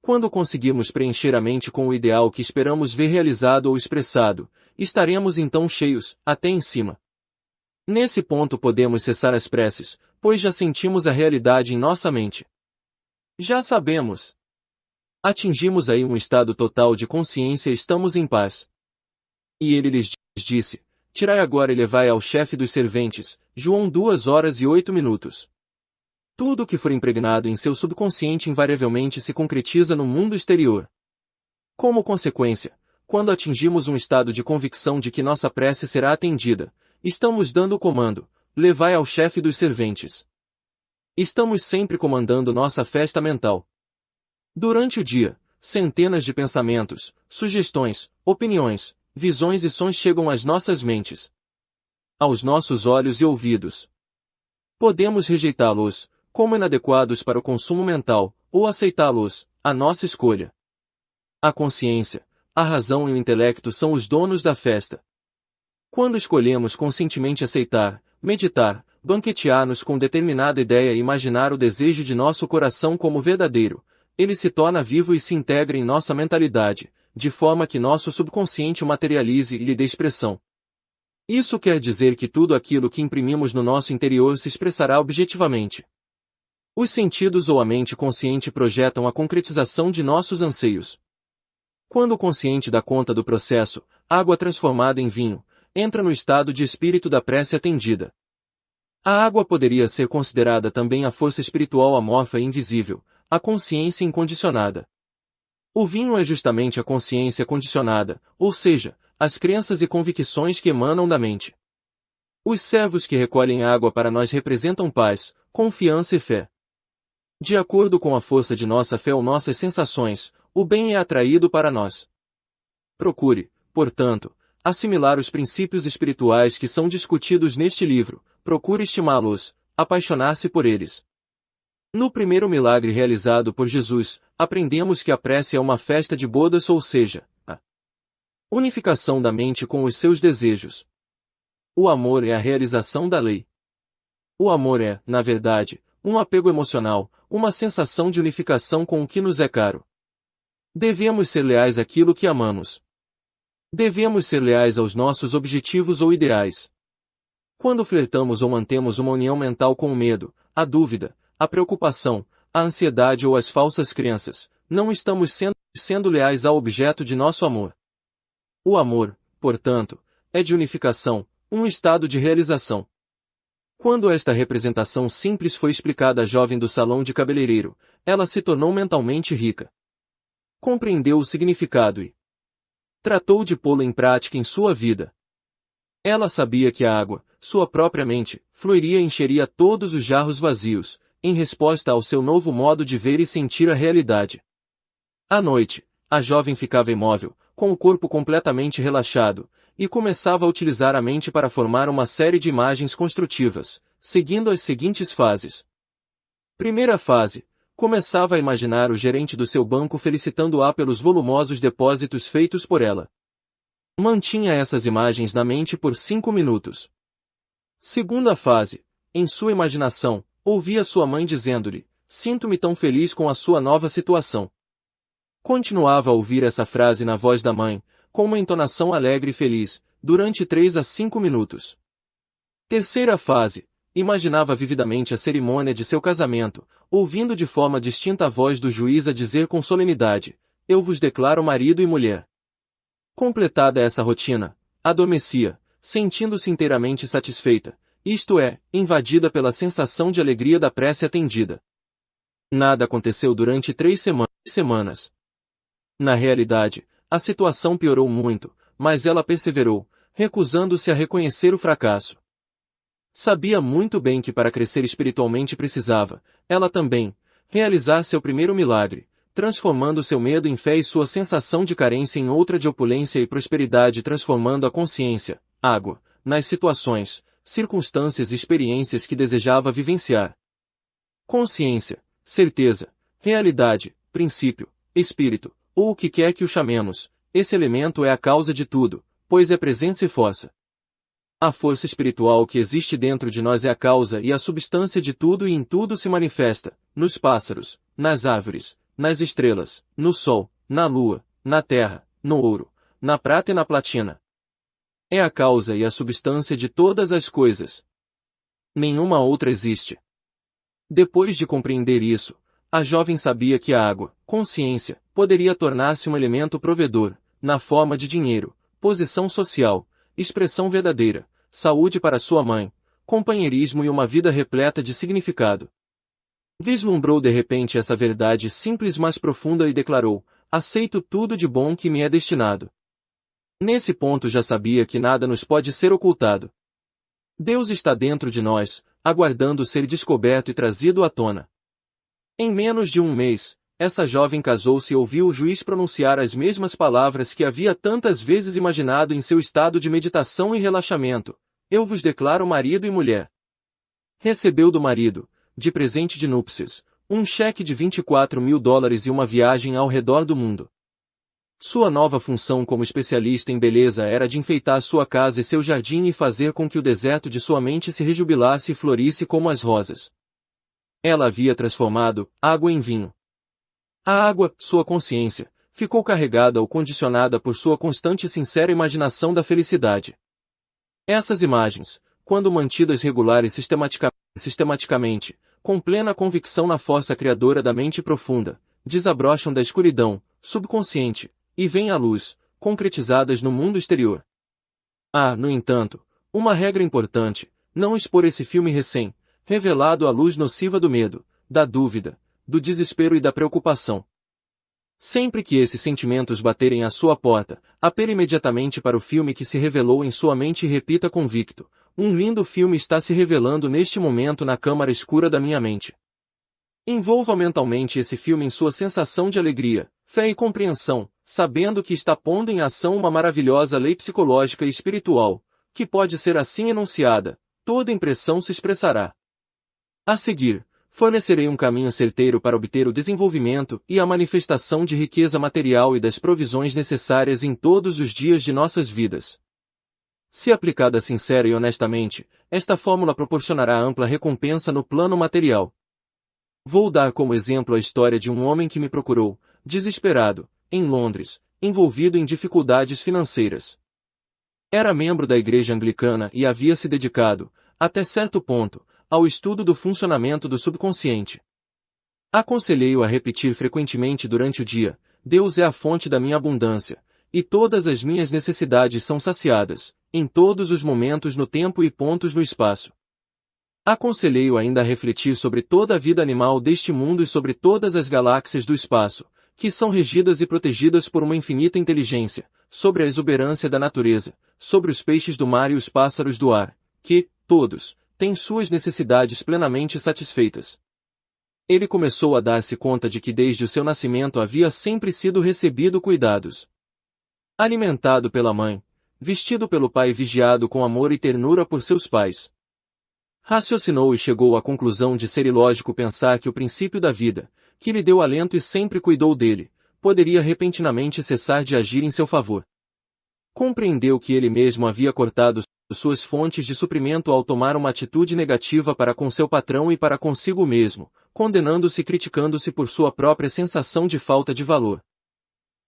Quando conseguirmos preencher a mente com o ideal que esperamos ver realizado ou expressado, estaremos então cheios, até em cima. Nesse ponto podemos cessar as preces, pois já sentimos a realidade em nossa mente. Já sabemos. Atingimos aí um estado total de consciência e estamos em paz. E ele lhes disse, tirai agora e levai ao chefe dos serventes, João 2 horas e 8 minutos. Tudo que for impregnado em seu subconsciente invariavelmente se concretiza no mundo exterior. Como consequência, quando atingimos um estado de convicção de que nossa prece será atendida, estamos dando o comando, levai ao chefe dos serventes. Estamos sempre comandando nossa festa mental. Durante o dia, centenas de pensamentos, sugestões, opiniões, visões e sons chegam às nossas mentes, aos nossos olhos e ouvidos. Podemos rejeitá-los, como inadequados para o consumo mental, ou aceitá-los, à nossa escolha. A consciência, a razão e o intelecto são os donos da festa. Quando escolhemos conscientemente aceitar, meditar, banquetear-nos com determinada ideia e imaginar o desejo de nosso coração como verdadeiro, ele se torna vivo e se integra em nossa mentalidade, de forma que nosso subconsciente o materialize e lhe dê expressão. Isso quer dizer que tudo aquilo que imprimimos no nosso interior se expressará objetivamente. Os sentidos ou a mente consciente projetam a concretização de nossos anseios. Quando o consciente dá conta do processo, água transformada em vinho, entra no estado de espírito da prece atendida. A água poderia ser considerada também a força espiritual amorfa e invisível, a consciência incondicionada. O vinho é justamente a consciência condicionada, ou seja, as crenças e convicções que emanam da mente. Os servos que recolhem água para nós representam paz, confiança e fé. De acordo com a força de nossa fé ou nossas sensações, o bem é atraído para nós. Procure, portanto, assimilar os princípios espirituais que são discutidos neste livro, procure estimá-los, apaixonar-se por eles. No primeiro milagre realizado por Jesus, aprendemos que a prece é uma festa de bodas, ou seja, a unificação da mente com os seus desejos. O amor é a realização da lei. O amor é, na verdade, um apego emocional, uma sensação de unificação com o que nos é caro. Devemos ser leais àquilo que amamos. Devemos ser leais aos nossos objetivos ou ideais. Quando flertamos ou mantemos uma união mental com o medo, a dúvida, a preocupação, a ansiedade ou as falsas crenças, não estamos sendo leais ao objeto de nosso amor. O amor, portanto, é de unificação, um estado de realização. Quando esta representação simples foi explicada à jovem do salão de cabeleireiro, ela se tornou mentalmente rica. Compreendeu o significado e tratou de pô-lo em prática em sua vida. Ela sabia que a água, sua própria mente, fluiria e encheria todos os jarros vazios, em resposta ao seu novo modo de ver e sentir a realidade. À noite, a jovem ficava imóvel, com o corpo completamente relaxado, e começava a utilizar a mente para formar uma série de imagens construtivas, seguindo as seguintes fases. Primeira fase, começava a imaginar o gerente do seu banco felicitando-a pelos volumosos depósitos feitos por ela. Mantinha essas imagens na mente por 5 minutos. Segunda fase, em sua imaginação, ouvia sua mãe dizendo-lhe, sinto-me tão feliz com a sua nova situação. Continuava a ouvir essa frase na voz da mãe, com uma entonação alegre e feliz, durante 3 a 5 minutos. Terceira fase. Imaginava vividamente a cerimônia de seu casamento, ouvindo de forma distinta a voz do juiz a dizer com solenidade: eu vos declaro marido e mulher. Completada essa rotina, adormecia, sentindo-se inteiramente satisfeita, isto é, invadida pela sensação de alegria da prece atendida. Nada aconteceu durante 3 semanas. Na realidade, a situação piorou muito, mas ela perseverou, recusando-se a reconhecer o fracasso. Sabia muito bem que para crescer espiritualmente precisava, ela também, realizar seu primeiro milagre, transformando seu medo em fé e sua sensação de carência em outra de opulência e prosperidade, transformando a consciência, água, nas situações, circunstâncias e experiências que desejava vivenciar. Consciência, certeza, realidade, princípio, espírito, ou o que quer que o chamemos, esse elemento é a causa de tudo, pois é presença e força. A força espiritual que existe dentro de nós é a causa e a substância de tudo e em tudo se manifesta, nos pássaros, nas árvores, nas estrelas, no sol, na lua, na terra, no ouro, na prata e na platina. É a causa e a substância de todas as coisas. Nenhuma outra existe. Depois de compreender isso, a jovem sabia que a água, consciência, poderia tornar-se um elemento provedor, na forma de dinheiro, posição social, expressão verdadeira, saúde para sua mãe, companheirismo e uma vida repleta de significado. Vislumbrou de repente essa verdade simples mas profunda e declarou: aceito tudo de bom que me é destinado. Nesse ponto já sabia que nada nos pode ser ocultado. Deus está dentro de nós, aguardando ser descoberto e trazido à tona. Em menos de um mês, essa jovem casou-se e ouviu o juiz pronunciar as mesmas palavras que havia tantas vezes imaginado em seu estado de meditação e relaxamento: eu vos declaro marido e mulher. Recebeu do marido, de presente de núpcias, um cheque de $24.000 e uma viagem ao redor do mundo. Sua nova função como especialista em beleza era de enfeitar sua casa e seu jardim e fazer com que o deserto de sua mente se rejubilasse e florisse como as rosas. Ela havia transformado água em vinho. A água, sua consciência, ficou carregada ou condicionada por sua constante e sincera imaginação da felicidade. Essas imagens, quando mantidas regular e sistematicamente, com plena convicção na força criadora da mente profunda, desabrocham da escuridão, subconsciente, e vêm à luz, concretizadas no mundo exterior. Há, no entanto, uma regra importante: não expor esse filme revelado à luz nociva do medo, da dúvida, do desespero e da preocupação. Sempre que esses sentimentos baterem à sua porta, apele imediatamente para o filme que se revelou em sua mente e repita convicto: um lindo filme está se revelando neste momento na câmara escura da minha mente. Envolva mentalmente esse filme em sua sensação de alegria, fé e compreensão, sabendo que está pondo em ação uma maravilhosa lei psicológica e espiritual, que pode ser assim enunciada: toda impressão se expressará. A seguir, fornecerei um caminho certeiro para obter o desenvolvimento e a manifestação de riqueza material e das provisões necessárias em todos os dias de nossas vidas. Se aplicada sincera e honestamente, esta fórmula proporcionará ampla recompensa no plano material. Vou dar como exemplo a história de um homem que me procurou, desesperado, em Londres, envolvido em dificuldades financeiras. Era membro da igreja anglicana e havia se dedicado, até certo ponto, ao estudo do funcionamento do subconsciente. Aconselhei-o a repetir frequentemente durante o dia: Deus é a fonte da minha abundância, e todas as minhas necessidades são saciadas, em todos os momentos no tempo e pontos no espaço. Aconselhei-o ainda a refletir sobre toda a vida animal deste mundo e sobre todas as galáxias do espaço, que são regidas e protegidas por uma infinita inteligência, sobre a exuberância da natureza, sobre os peixes do mar e os pássaros do ar, que, todos, têm suas necessidades plenamente satisfeitas. Ele começou a dar-se conta de que desde o seu nascimento havia sempre sido recebido cuidados. Alimentado pela mãe, vestido pelo pai e vigiado com amor e ternura por seus pais. Raciocinou e chegou à conclusão de ser ilógico pensar que o princípio da vida, que lhe deu alento e sempre cuidou dele, poderia repentinamente cessar de agir em seu favor. Compreendeu que ele mesmo havia cortado suas fontes de suprimento ao tomar uma atitude negativa para com seu patrão e para consigo mesmo, condenando-se e criticando-se por sua própria sensação de falta de valor.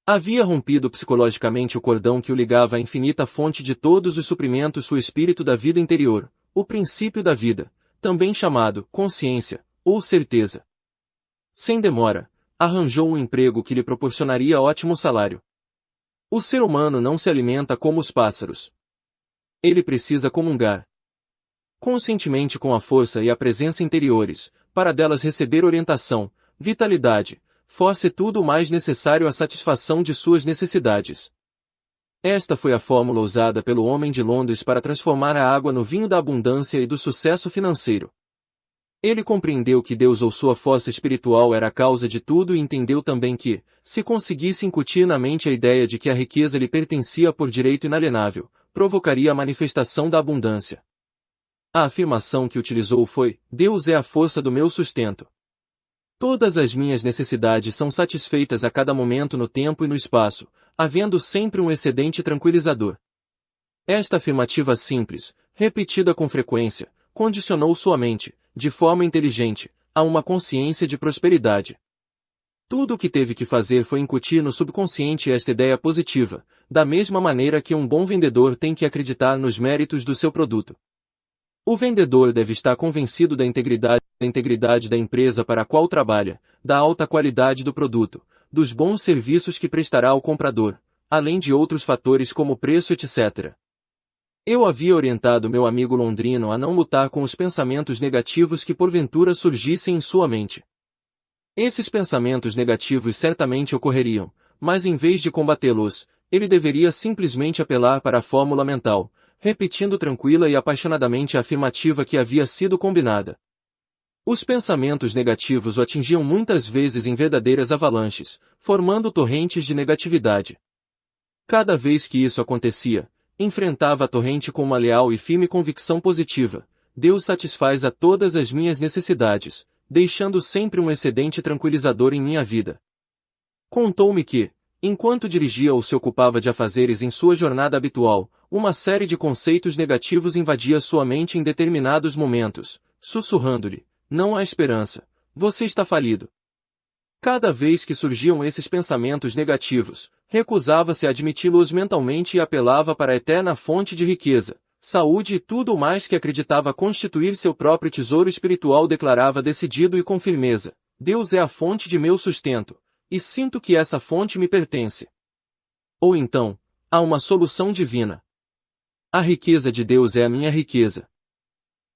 Havia rompido psicologicamente o cordão que o ligava à infinita fonte de todos os suprimentos, o espírito da vida interior, o princípio da vida, também chamado consciência, ou certeza. Sem demora, arranjou um emprego que lhe proporcionaria ótimo salário. O ser humano não se alimenta como os pássaros. Ele precisa comungar conscientemente com a força e a presença interiores, para delas receber orientação, vitalidade, força e tudo o mais necessário à satisfação de suas necessidades. Esta foi a fórmula usada pelo homem de Londres para transformar a água no vinho da abundância e do sucesso financeiro. Ele compreendeu que Deus ou sua força espiritual era a causa de tudo e entendeu também que, se conseguisse incutir na mente a ideia de que a riqueza lhe pertencia por direito inalienável, provocaria a manifestação da abundância. A afirmação que utilizou foi: Deus é a força do meu sustento. Todas as minhas necessidades são satisfeitas a cada momento no tempo e no espaço, havendo sempre um excedente tranquilizador. Esta afirmativa simples, repetida com frequência, condicionou sua mente, de forma inteligente, a uma consciência de prosperidade. Tudo o que teve que fazer foi incutir no subconsciente esta ideia positiva, da mesma maneira que um bom vendedor tem que acreditar nos méritos do seu produto. O vendedor deve estar convencido da integridade da empresa para a qual trabalha, da alta qualidade do produto, dos bons serviços que prestará ao comprador, além de outros fatores como preço, etc. Eu havia orientado meu amigo londrino a não lutar com os pensamentos negativos que porventura surgissem em sua mente. Esses pensamentos negativos certamente ocorreriam, mas em vez de combatê-los, ele deveria simplesmente apelar para a fórmula mental, repetindo tranquila e apaixonadamente a afirmativa que havia sido combinada. Os pensamentos negativos o atingiam muitas vezes em verdadeiras avalanches, formando torrentes de negatividade. Cada vez que isso acontecia, enfrentava a torrente com uma leal e firme convicção positiva: Deus satisfaz a todas as minhas necessidades, deixando sempre um excedente tranquilizador em minha vida. Contou-me que, enquanto dirigia ou se ocupava de afazeres em sua jornada habitual, uma série de conceitos negativos invadia sua mente em determinados momentos, sussurrando-lhe: não há esperança, você está falido. Cada vez que surgiam esses pensamentos negativos, recusava-se a admiti-los mentalmente e apelava para a eterna fonte de riqueza, saúde e tudo o mais que acreditava constituir seu próprio tesouro espiritual. Declarava decidido e com firmeza: Deus é a fonte de meu sustento, e sinto que essa fonte me pertence. Ou então, há uma solução divina. A riqueza de Deus é a minha riqueza.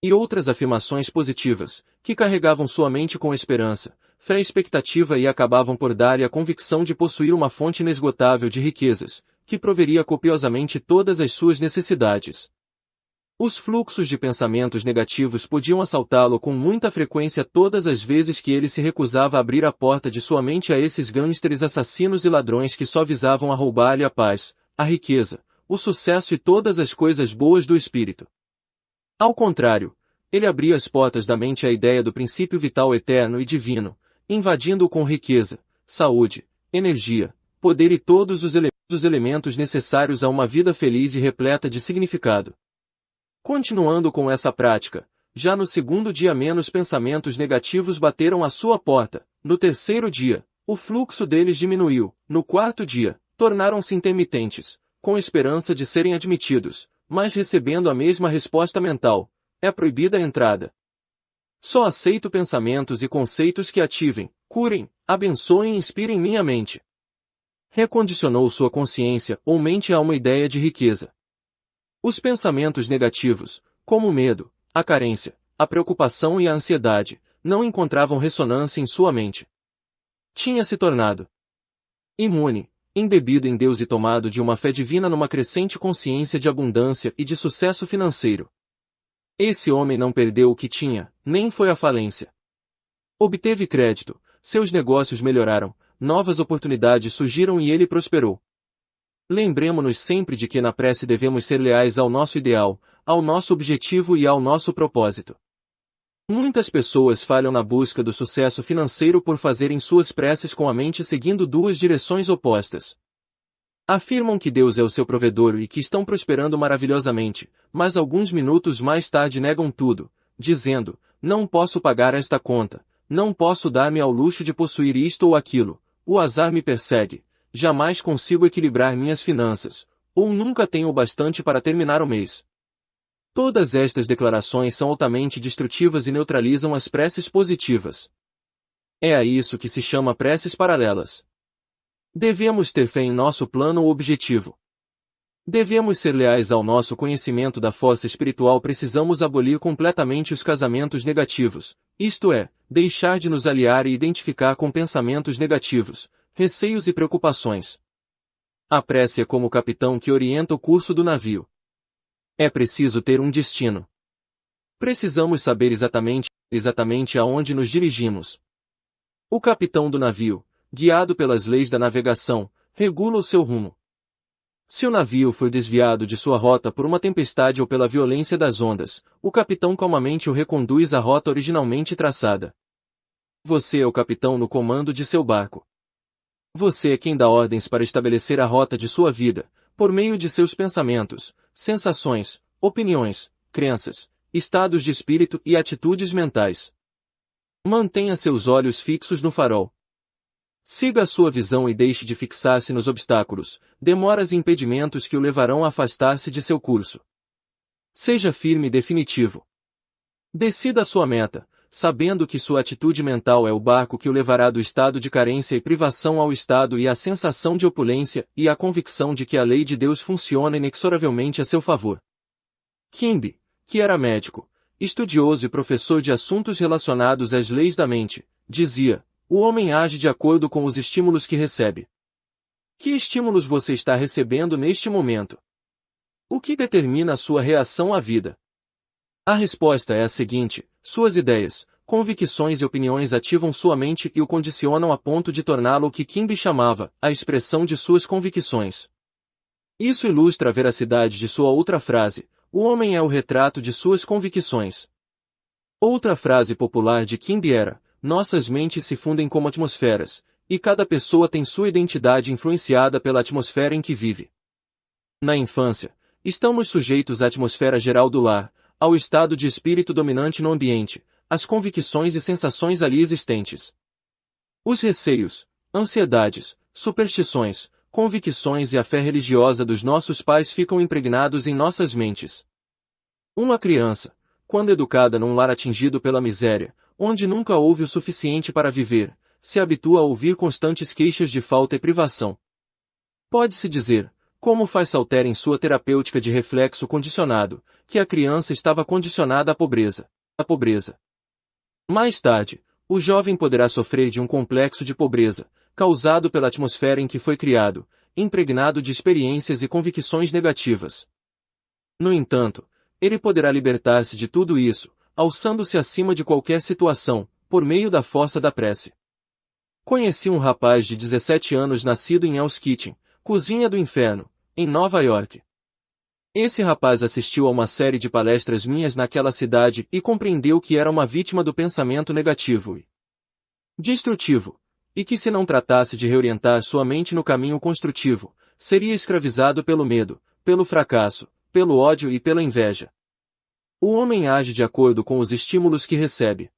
E outras afirmações positivas, que carregavam sua mente com esperança, fé e expectativa e acabavam por dar-lhe a convicção de possuir uma fonte inesgotável de riquezas, que proveria copiosamente todas as suas necessidades. Os fluxos de pensamentos negativos podiam assaltá-lo com muita frequência todas as vezes que ele se recusava a abrir a porta de sua mente a esses gangsters assassinos e ladrões que só visavam a roubar-lhe a paz, a riqueza, o sucesso e todas as coisas boas do espírito. Ao contrário, ele abria as portas da mente à ideia do princípio vital eterno e divino, invadindo-o com riqueza, saúde, energia, poder e todos os elementos necessários a uma vida feliz e repleta de significado. Continuando com essa prática, já no segundo dia menos pensamentos negativos bateram à sua porta, no terceiro dia, o fluxo deles diminuiu, no quarto dia, tornaram-se intermitentes, com esperança de serem admitidos, mas recebendo a mesma resposta mental: é proibida a entrada. Só aceito pensamentos e conceitos que ativem, curem, abençoem e inspirem minha mente. Recondicionou sua consciência ou mente a uma ideia de riqueza. Os pensamentos negativos, como o medo, a carência, a preocupação e a ansiedade, não encontravam ressonância em sua mente. Tinha se tornado imune, embebido em Deus e tomado de uma fé divina numa crescente consciência de abundância e de sucesso financeiro. Esse homem não perdeu o que tinha, nem foi à falência. Obteve crédito, seus negócios melhoraram, novas oportunidades surgiram e ele prosperou. Lembremo-nos sempre de que na prece devemos ser leais ao nosso ideal, ao nosso objetivo e ao nosso propósito. Muitas pessoas falham na busca do sucesso financeiro por fazerem suas preces com a mente seguindo duas direções opostas. Afirmam que Deus é o seu provedor e que estão prosperando maravilhosamente, mas alguns minutos mais tarde negam tudo, dizendo: não posso pagar esta conta, não posso dar-me ao luxo de possuir isto ou aquilo, o azar me persegue, jamais consigo equilibrar minhas finanças, ou nunca tenho o bastante para terminar o mês. Todas estas declarações são altamente destrutivas e neutralizam as preces positivas. É a isso que se chama preces paralelas. Devemos ter fé em nosso plano ou objetivo. Devemos ser leais ao nosso conhecimento da força espiritual. Precisamos abolir completamente os casamentos negativos, isto é, deixar de nos aliar e identificar com pensamentos negativos, receios e preocupações. A prece é como o capitão que orienta o curso do navio. É preciso ter um destino. Precisamos saber exatamente aonde nos dirigimos. O capitão do navio, guiado pelas leis da navegação, regula o seu rumo. Se o navio foi desviado de sua rota por uma tempestade ou pela violência das ondas, o capitão calmamente o reconduz à rota originalmente traçada. Você é o capitão no comando de seu barco. Você é quem dá ordens para estabelecer a rota de sua vida, por meio de seus pensamentos, sensações, opiniões, crenças, estados de espírito e atitudes mentais. Mantenha seus olhos fixos no farol. Siga a sua visão e deixe de fixar-se nos obstáculos, demoras e impedimentos que o levarão a afastar-se de seu curso. Seja firme e definitivo. Decida a sua meta, sabendo que sua atitude mental é o barco que o levará do estado de carência e privação ao estado e à sensação de opulência e à convicção de que a lei de Deus funciona inexoravelmente a seu favor. Kimbe, que era médico, estudioso e professor de assuntos relacionados às leis da mente, dizia: o homem age de acordo com os estímulos que recebe. Que estímulos você está recebendo neste momento? O que determina a sua reação à vida? A resposta é a seguinte: suas ideias, convicções e opiniões ativam sua mente e o condicionam a ponto de torná-lo o que Kimbe chamava a expressão de suas convicções. Isso ilustra a veracidade de sua outra frase: o homem é o retrato de suas convicções. Outra frase popular de Kimbe era: nossas mentes se fundem como atmosferas, e cada pessoa tem sua identidade influenciada pela atmosfera em que vive. Na infância, estamos sujeitos à atmosfera geral do lar, ao estado de espírito dominante no ambiente, às convicções e sensações ali existentes. Os receios, ansiedades, superstições, convicções e a fé religiosa dos nossos pais ficam impregnados em nossas mentes. Uma criança, quando educada num lar atingido pela miséria, onde nunca houve o suficiente para viver, se habitua a ouvir constantes queixas de falta e privação. Pode-se dizer, como faz Salter em sua terapêutica de reflexo condicionado, que a criança estava condicionada à pobreza. Mais tarde, o jovem poderá sofrer de um complexo de pobreza, causado pela atmosfera em que foi criado, impregnado de experiências e convicções negativas. No entanto, ele poderá libertar-se de tudo isso, alçando-se acima de qualquer situação, por meio da força da prece. Conheci um rapaz de 17 anos nascido em Hell's Kitchen, cozinha do inferno, em Nova York. Esse rapaz assistiu a uma série de palestras minhas naquela cidade e compreendeu que era uma vítima do pensamento negativo e destrutivo, e que se não tratasse de reorientar sua mente no caminho construtivo, seria escravizado pelo medo, pelo fracasso, pelo ódio e pela inveja. O homem age de acordo com os estímulos que recebe.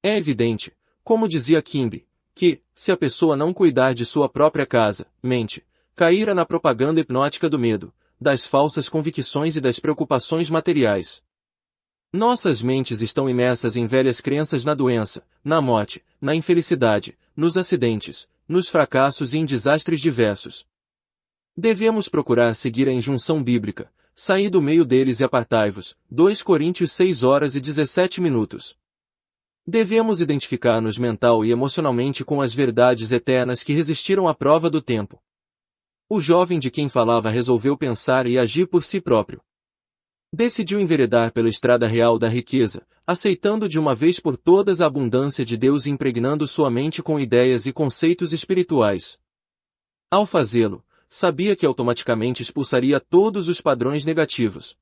É evidente, como dizia Kimbe, que, se a pessoa não cuidar de sua própria casa, mente, cairá na propaganda hipnótica do medo, das falsas convicções e das preocupações materiais. Nossas mentes estão imersas em velhas crenças na doença, na morte, na infelicidade, nos acidentes, nos fracassos e em desastres diversos. Devemos procurar seguir a injunção bíblica: saí do meio deles e apartai-vos. 2 Coríntios 6:17. Devemos identificar-nos mental e emocionalmente com as verdades eternas que resistiram à prova do tempo. O jovem de quem falava resolveu pensar e agir por si próprio. Decidiu enveredar pela estrada real da riqueza, aceitando de uma vez por todas a abundância de Deus e impregnando sua mente com ideias e conceitos espirituais. Ao fazê-lo, sabia que automaticamente expulsaria todos os padrões negativos.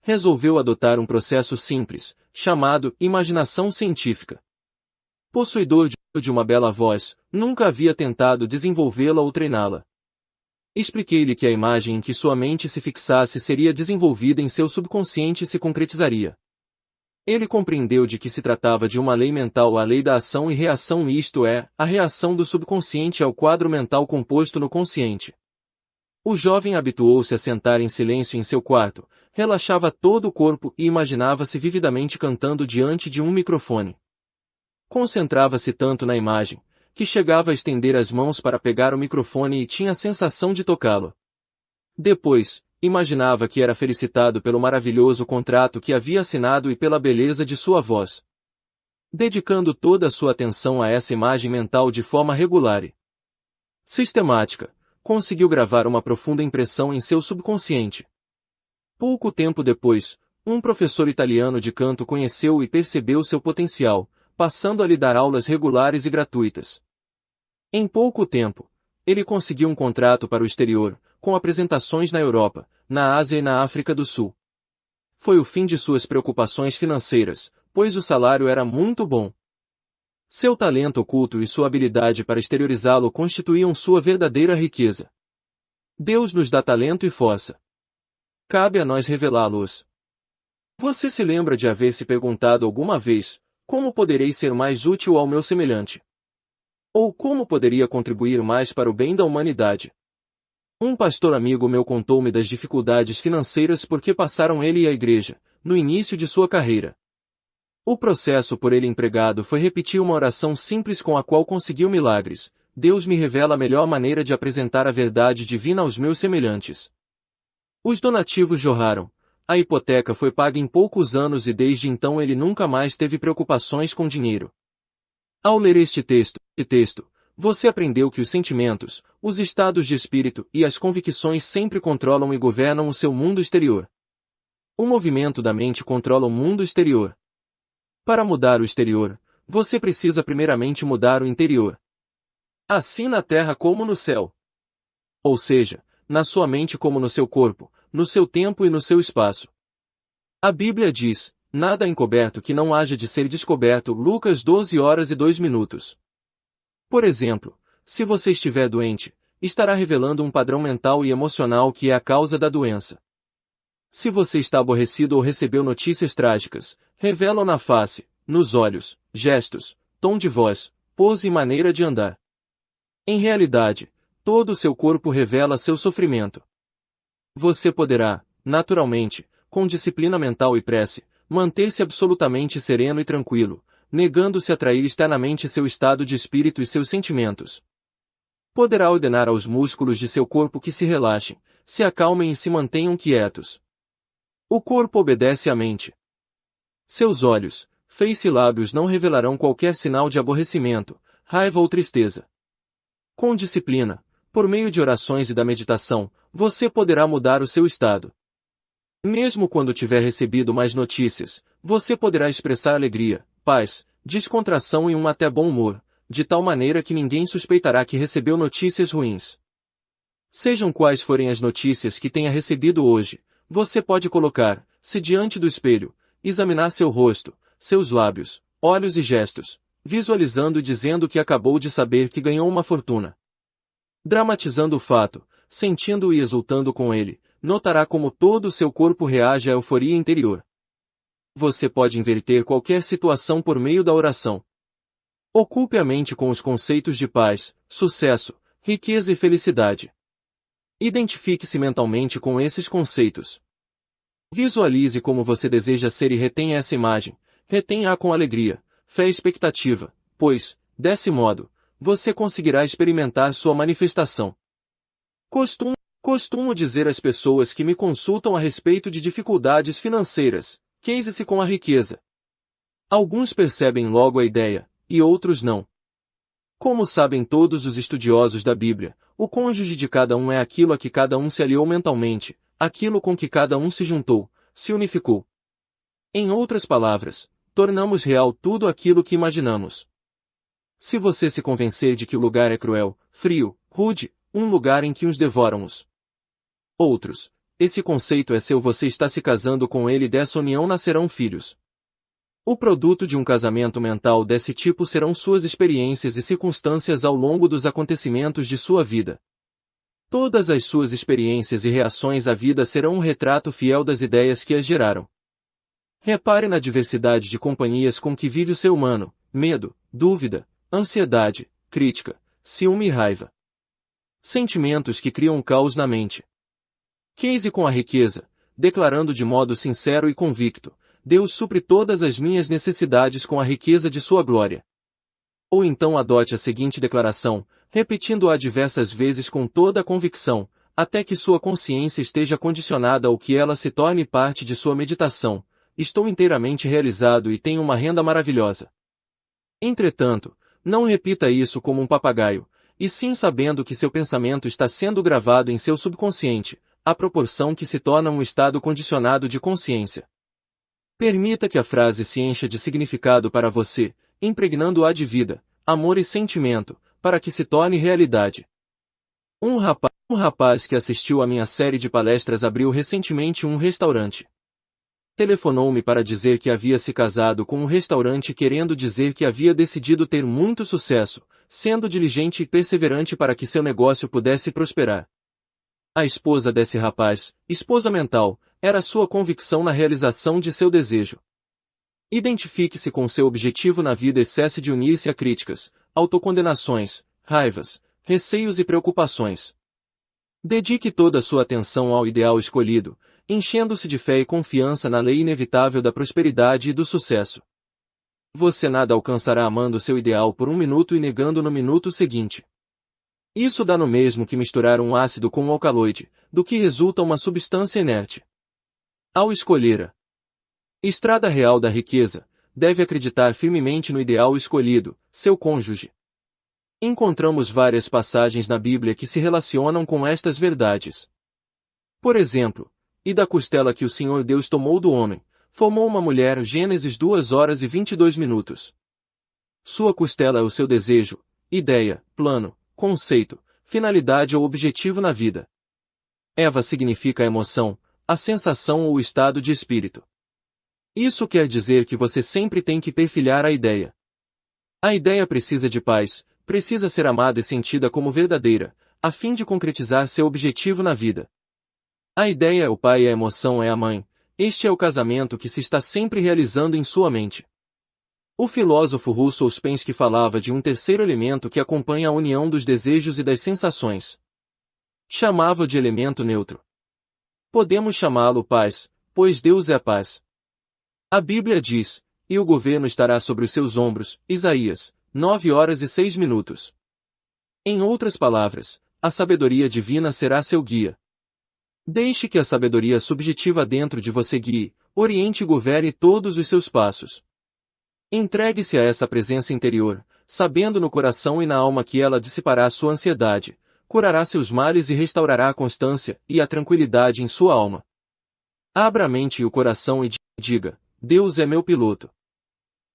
Resolveu adotar um processo simples, chamado imaginação científica. Possuidor de uma bela voz, nunca havia tentado desenvolvê-la ou treiná-la. Expliquei-lhe que a imagem em que sua mente se fixasse seria desenvolvida em seu subconsciente e se concretizaria. Ele compreendeu de que se tratava de uma lei mental, a lei da ação e reação, isto é, a reação do subconsciente ao quadro mental composto no consciente. O jovem habituou-se a sentar em silêncio em seu quarto, relaxava todo o corpo e imaginava-se vividamente cantando diante de um microfone. Concentrava-se tanto na imagem, que chegava a estender as mãos para pegar o microfone e tinha a sensação de tocá-lo. Depois, imaginava que era felicitado pelo maravilhoso contrato que havia assinado e pela beleza de sua voz. Dedicando toda a sua atenção a essa imagem mental de forma regular e sistemática, conseguiu gravar uma profunda impressão em seu subconsciente. Pouco tempo depois, um professor italiano de canto conheceu e percebeu seu potencial, passando a lhe dar aulas regulares e gratuitas. Em pouco tempo, ele conseguiu um contrato para o exterior, com apresentações na Europa, na Ásia e na África do Sul. Foi o fim de suas preocupações financeiras, pois o salário era muito bom. Seu talento oculto e sua habilidade para exteriorizá-lo constituíam sua verdadeira riqueza. Deus nos dá talento e força. Cabe a nós revelá-los. Você se lembra de haver se perguntado alguma vez, como poderei ser mais útil ao meu semelhante? Ou como poderia contribuir mais para o bem da humanidade? Um pastor amigo meu contou-me das dificuldades financeiras por que passaram ele e a igreja, no início de sua carreira. O processo por ele empregado foi repetir uma oração simples com a qual conseguiu milagres: Deus me revela a melhor maneira de apresentar a verdade divina aos meus semelhantes. Os donativos jorraram, a hipoteca foi paga em poucos anos e desde então ele nunca mais teve preocupações com dinheiro. Ao ler este texto, você aprendeu que os sentimentos, os estados de espírito e as convicções sempre controlam e governam o seu mundo exterior. O movimento da mente controla o mundo exterior. Para mudar o exterior, você precisa primeiramente mudar o interior. Assim na terra como no céu. Ou seja, na sua mente como no seu corpo, no seu tempo e no seu espaço. A Bíblia diz: nada encoberto que não haja de ser descoberto. Lucas 12h02. Por exemplo, se você estiver doente, estará revelando um padrão mental e emocional que é a causa da doença. Se você está aborrecido ou recebeu notícias trágicas, revelam na face, nos olhos, gestos, tom de voz, pose e maneira de andar. Em realidade, todo o seu corpo revela seu sofrimento. Você poderá, naturalmente, com disciplina mental e prece, manter-se absolutamente sereno e tranquilo, negando-se a trair externamente seu estado de espírito e seus sentimentos. Poderá ordenar aos músculos de seu corpo que se relaxem, se acalmem e se mantenham quietos. O corpo obedece à mente. Seus olhos, face e lábios não revelarão qualquer sinal de aborrecimento, raiva ou tristeza. Com disciplina, por meio de orações e da meditação, você poderá mudar o seu estado. Mesmo quando tiver recebido mais notícias, você poderá expressar alegria, paz, descontração e um até bom humor, de tal maneira que ninguém suspeitará que recebeu notícias ruins. Sejam quais forem as notícias que tenha recebido hoje, você pode colocar-se diante do espelho, examinar seu rosto, seus lábios, olhos e gestos, visualizando e dizendo que acabou de saber que ganhou uma fortuna. Dramatizando o fato, sentindo e exultando com ele, notará como todo o seu corpo reage à euforia interior. Você pode inverter qualquer situação por meio da oração. Ocupe a mente com os conceitos de paz, sucesso, riqueza e felicidade. Identifique-se mentalmente com esses conceitos. Visualize como você deseja ser e retenha essa imagem, retenha-a com alegria, fé e expectativa, pois, desse modo, você conseguirá experimentar sua manifestação. Costumo dizer às pessoas que me consultam a respeito de dificuldades financeiras: case-se com a riqueza. Alguns percebem logo a ideia, e outros não. Como sabem todos os estudiosos da Bíblia, o cônjuge de cada um é aquilo a que cada um se aliou mentalmente, aquilo com que cada um se juntou, se unificou. Em outras palavras, tornamos real tudo aquilo que imaginamos. Se você se convencer de que o lugar é cruel, frio, rude, um lugar em que uns devoram os outros, esse conceito é seu. Você está se casando com ele e dessa união nascerão filhos. O produto de um casamento mental desse tipo serão suas experiências e circunstâncias ao longo dos acontecimentos de sua vida. Todas as suas experiências e reações à vida serão um retrato fiel das ideias que as geraram. Repare na diversidade de companhias com que vive o ser humano: medo, dúvida, ansiedade, crítica, ciúme e raiva. Sentimentos que criam um caos na mente. Case com a riqueza, declarando de modo sincero e convicto: Deus supre todas as minhas necessidades com a riqueza de sua glória. Ou então adote a seguinte declaração, repetindo-a diversas vezes com toda a convicção, até que sua consciência esteja condicionada ou que ela se torne parte de sua meditação: estou inteiramente realizado e tenho uma renda maravilhosa. Entretanto, não repita isso como um papagaio, e sim sabendo que seu pensamento está sendo gravado em seu subconsciente, à proporção que se torna um estado condicionado de consciência. Permita que a frase se encha de significado para você, impregnando-a de vida, amor e sentimento, para que se torne realidade. Um rapaz que assistiu à minha série de palestras abriu recentemente um restaurante. Telefonou-me para dizer que havia se casado com um restaurante, querendo dizer que havia decidido ter muito sucesso, sendo diligente e perseverante para que seu negócio pudesse prosperar. A esposa desse rapaz, esposa mental, era sua convicção na realização de seu desejo. Identifique-se com seu objetivo na vida e cesse de unir-se a críticas, autocondenações, raivas, receios e preocupações. Dedique toda a sua atenção ao ideal escolhido, enchendo-se de fé e confiança na lei inevitável da prosperidade e do sucesso. Você nada alcançará amando seu ideal por um minuto e negando no minuto seguinte. Isso dá no mesmo que misturar um ácido com um alcaloide, do que resulta uma substância inerte. Ao escolher a estrada real da riqueza, deve acreditar firmemente no ideal escolhido, seu cônjuge. Encontramos várias passagens na Bíblia que se relacionam com estas verdades. Por exemplo, e da costela que o Senhor Deus tomou do homem, formou uma mulher. Gênesis 2h22. Sua costela é o seu desejo, ideia, plano, conceito, finalidade ou objetivo na vida. Eva significa a emoção, a sensação ou o estado de espírito. Isso quer dizer que você sempre tem que perfilhar a ideia. A ideia precisa de paz, precisa ser amada e sentida como verdadeira, a fim de concretizar seu objetivo na vida. A ideia é o pai e a emoção é a mãe. Este é o casamento que se está sempre realizando em sua mente. O filósofo russo Ouspensky falava de um terceiro elemento que acompanha a união dos desejos e das sensações. Chamava-o de elemento neutro. Podemos chamá-lo paz, pois Deus é a paz. A Bíblia diz: e o governo estará sobre os seus ombros. Isaías 9h06. Em outras palavras, a sabedoria divina será seu guia. Deixe que a sabedoria subjetiva dentro de você guie, oriente e governe todos os seus passos. Entregue-se a essa presença interior, sabendo no coração e na alma que ela dissipará sua ansiedade, curará seus males e restaurará a constância e a tranquilidade em sua alma. Abra a mente e o coração e diga: Deus é meu piloto.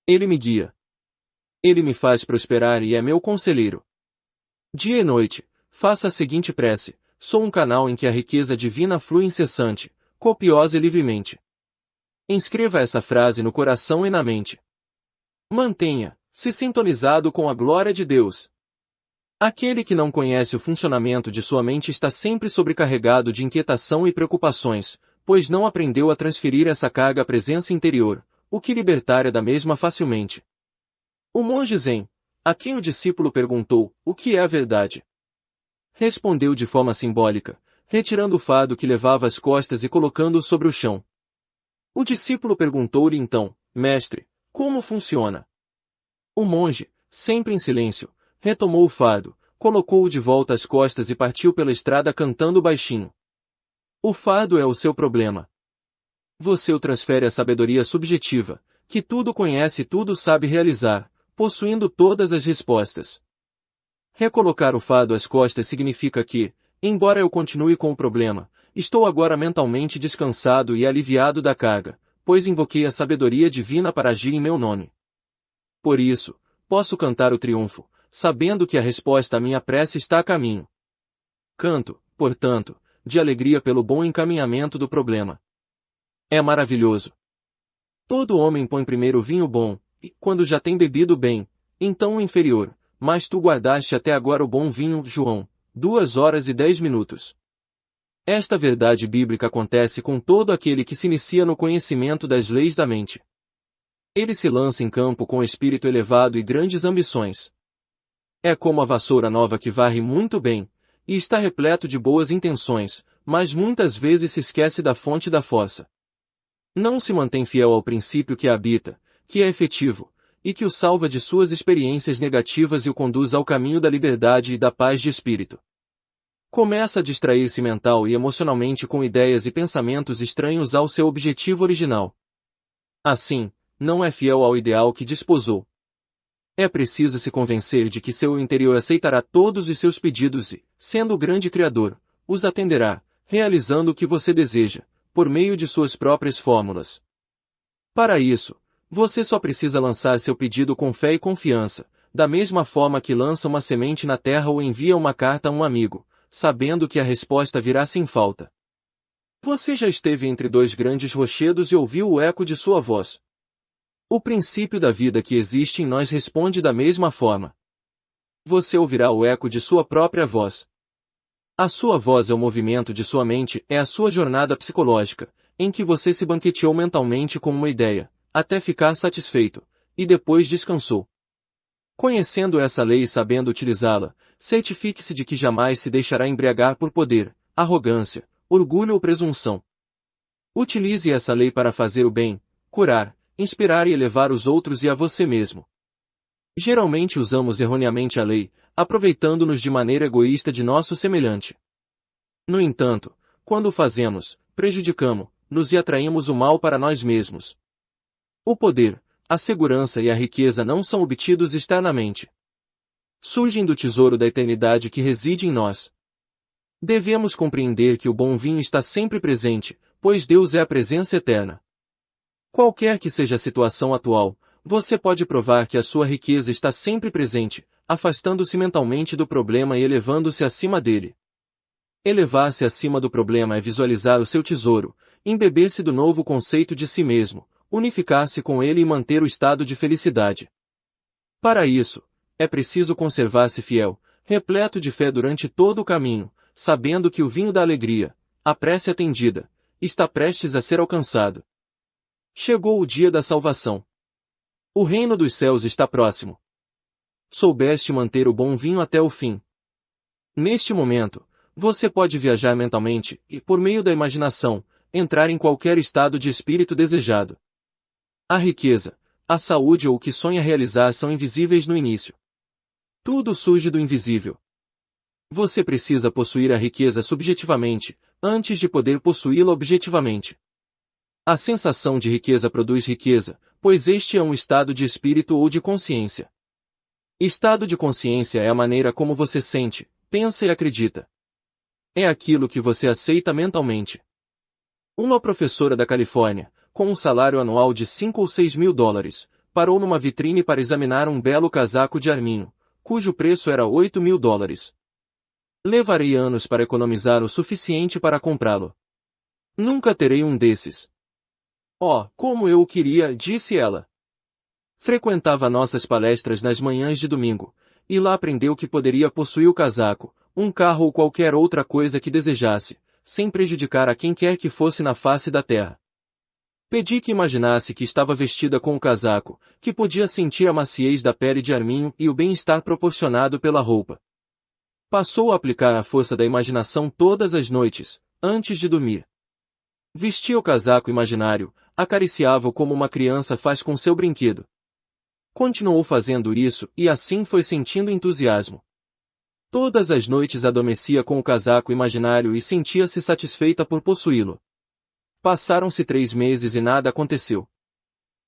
Ele me guia. Ele me faz prosperar e é meu conselheiro. Dia e noite, faça a seguinte prece: sou um canal em que a riqueza divina flui incessante, copiosa e livremente. Inscreva essa frase no coração e na mente. Mantenha-se sintonizado com a glória de Deus. Aquele que não conhece o funcionamento de sua mente está sempre sobrecarregado de inquietação e preocupações, pois não aprendeu a transferir essa carga à presença interior, o que libertaria da mesma facilmente. O monge Zen, a quem o discípulo perguntou: o que é a verdade? Respondeu de forma simbólica, retirando o fardo que levava às costas e colocando-o sobre o chão. O discípulo perguntou-lhe então: mestre, como funciona? O monge, sempre em silêncio, retomou o fardo, colocou-o de volta às costas e partiu pela estrada cantando baixinho. O fardo é o seu problema. Você o transfere à sabedoria subjetiva, que tudo conhece e tudo sabe realizar, possuindo todas as respostas. Recolocar o fardo às costas significa que, embora eu continue com o problema, estou agora mentalmente descansado e aliviado da carga, pois invoquei a sabedoria divina para agir em meu nome. Por isso, posso cantar o triunfo, sabendo que a resposta à minha prece está a caminho. Canto, portanto, de alegria pelo bom encaminhamento do problema. É maravilhoso. Todo homem põe primeiro o vinho bom, e, quando já tem bebido bem, então o inferior, mas tu guardaste até agora o bom vinho. João 2h10. Esta verdade bíblica acontece com todo aquele que se inicia no conhecimento das leis da mente. Ele se lança em campo com espírito elevado e grandes ambições. É como a vassoura nova que varre muito bem, e está repleto de boas intenções, mas muitas vezes se esquece da fonte da fossa. Não se mantém fiel ao princípio que a habita, que é efetivo, e que o salva de suas experiências negativas e o conduz ao caminho da liberdade e da paz de espírito. Começa a distrair-se mental e emocionalmente com ideias e pensamentos estranhos ao seu objetivo original. Assim, não é fiel ao ideal que desposou. É preciso se convencer de que seu interior aceitará todos os seus pedidos e, sendo o grande Criador, os atenderá, realizando o que você deseja, por meio de suas próprias fórmulas. Para isso, você só precisa lançar seu pedido com fé e confiança, da mesma forma que lança uma semente na terra ou envia uma carta a um amigo, sabendo que a resposta virá sem falta. Você já esteve entre dois grandes rochedos e ouviu o eco de sua voz. O princípio da vida que existe em nós responde da mesma forma. Você ouvirá o eco de sua própria voz. A sua voz é o movimento de sua mente, é a sua jornada psicológica, em que você se banqueteou mentalmente com uma ideia, até ficar satisfeito, e depois descansou. Conhecendo essa lei e sabendo utilizá-la, certifique-se de que jamais se deixará embriagar por poder, arrogância, orgulho ou presunção. Utilize essa lei para fazer o bem, curar, inspirar e elevar os outros e a você mesmo. Geralmente usamos erroneamente a lei, aproveitando-nos de maneira egoísta de nosso semelhante. No entanto, quando o fazemos, prejudicamos-nos e atraímos o mal para nós mesmos. O poder, a segurança e a riqueza não são obtidos externamente. Surgem do tesouro da eternidade que reside em nós. Devemos compreender que o bom vinho está sempre presente, pois Deus é a presença eterna. Qualquer que seja a situação atual, você pode provar que a sua riqueza está sempre presente, afastando-se mentalmente do problema e elevando-se acima dele. Elevar-se acima do problema é visualizar o seu tesouro, embeber-se do novo conceito de si mesmo, unificar-se com ele e manter o estado de felicidade. Para isso, é preciso conservar-se fiel, repleto de fé durante todo o caminho, sabendo que o vinho da alegria, a prece atendida, está prestes a ser alcançado. Chegou o dia da salvação. O reino dos céus está próximo. Soubeste manter o bom vinho até o fim. Neste momento, você pode viajar mentalmente e, por meio da imaginação, entrar em qualquer estado de espírito desejado. A riqueza, a saúde ou o que sonha realizar são invisíveis no início. Tudo surge do invisível. Você precisa possuir a riqueza subjetivamente, antes de poder possuí-la objetivamente. A sensação de riqueza produz riqueza, pois este é um estado de espírito ou de consciência. Estado de consciência é a maneira como você sente, pensa e acredita. É aquilo que você aceita mentalmente. Uma professora da Califórnia, com um salário anual de 5 ou 6 mil dólares, parou numa vitrine para examinar um belo casaco de arminho, cujo preço era 8 mil dólares. Levarei anos para economizar o suficiente para comprá-lo. Nunca terei um desses. Oh, como eu o queria, disse ela. Frequentava nossas palestras nas manhãs de domingo, e lá aprendeu que poderia possuir o casaco, um carro ou qualquer outra coisa que desejasse, sem prejudicar a quem quer que fosse na face da terra. Pedi que imaginasse que estava vestida com o casaco, que podia sentir a maciez da pele de arminho e o bem-estar proporcionado pela roupa. Passou a aplicar a força da imaginação todas as noites, antes de dormir. Vestia o casaco imaginário, acariciava-o como uma criança faz com seu brinquedo. Continuou fazendo isso e assim foi sentindo entusiasmo. Todas as noites adormecia com o casaco imaginário e sentia-se satisfeita por possuí-lo. Passaram-se 3 meses e nada aconteceu.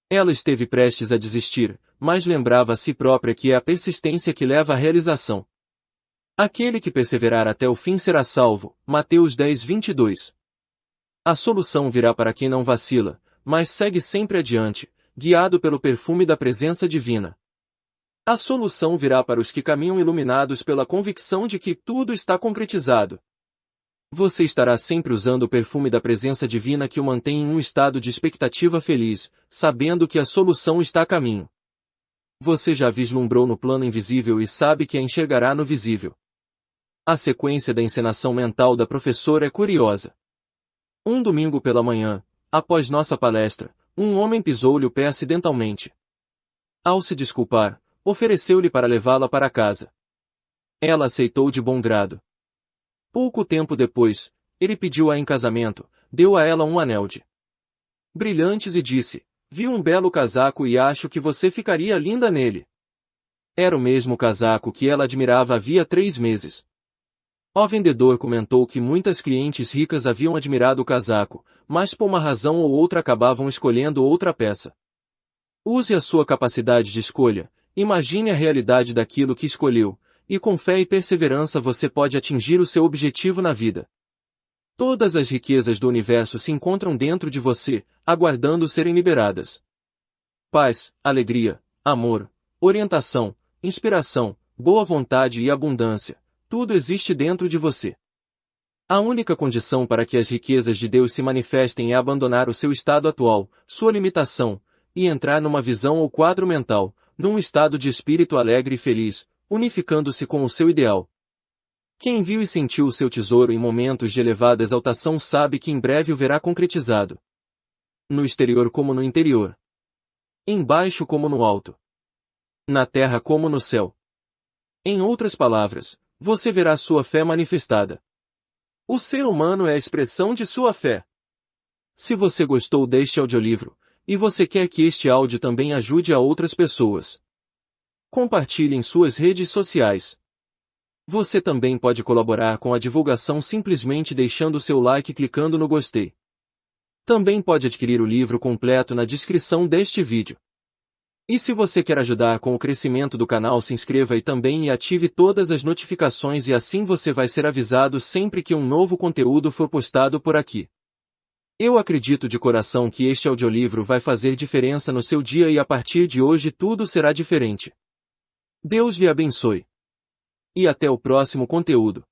Ela esteve prestes a desistir, mas lembrava a si própria que é a persistência que leva à realização. Aquele que perseverar até o fim será salvo. Mateus 10:22. A solução virá para quem não vacila, mas segue sempre adiante, guiado pelo perfume da presença divina. A solução virá para os que caminham iluminados pela convicção de que tudo está concretizado. Você estará sempre usando o perfume da presença divina que o mantém em um estado de expectativa feliz, sabendo que a solução está a caminho. Você já vislumbrou no plano invisível e sabe que a enxergará no visível. A sequência da encenação mental da professora é curiosa. Um domingo pela manhã, após nossa palestra, um homem pisou-lhe o pé acidentalmente. Ao se desculpar, ofereceu-lhe para levá-la para casa. Ela aceitou de bom grado. Pouco tempo depois, ele pediu-a em casamento, deu a ela um anel de brilhantes e disse: "Vi um belo casaco e acho que você ficaria linda nele." Era o mesmo casaco que ela admirava havia 3 meses. O vendedor comentou que muitas clientes ricas haviam admirado o casaco, mas por uma razão ou outra acabavam escolhendo outra peça. Use a sua capacidade de escolha, imagine a realidade daquilo que escolheu, e com fé e perseverança você pode atingir o seu objetivo na vida. Todas as riquezas do universo se encontram dentro de você, aguardando serem liberadas. Paz, alegria, amor, orientação, inspiração, boa vontade e abundância, tudo existe dentro de você. A única condição para que as riquezas de Deus se manifestem é abandonar o seu estado atual, sua limitação, e entrar numa visão ou quadro mental, num estado de espírito alegre e feliz, unificando-se com o seu ideal. Quem viu e sentiu o seu tesouro em momentos de elevada exaltação sabe que em breve o verá concretizado. No exterior como no interior. Embaixo como no alto. Na terra como no céu. Em outras palavras, você verá sua fé manifestada. O ser humano é a expressão de sua fé. Se você gostou deste audiolivro, e você quer que este áudio também ajude a outras pessoas, compartilhe em suas redes sociais. Você também pode colaborar com a divulgação simplesmente deixando seu like e clicando no gostei. Também pode adquirir o livro completo na descrição deste vídeo. E se você quer ajudar com o crescimento do canal, se inscreva e também ative todas as notificações e assim você vai ser avisado sempre que um novo conteúdo for postado por aqui. Eu acredito de coração que este audiolivro vai fazer diferença no seu dia e a partir de hoje tudo será diferente. Deus lhe abençoe. E até o próximo conteúdo.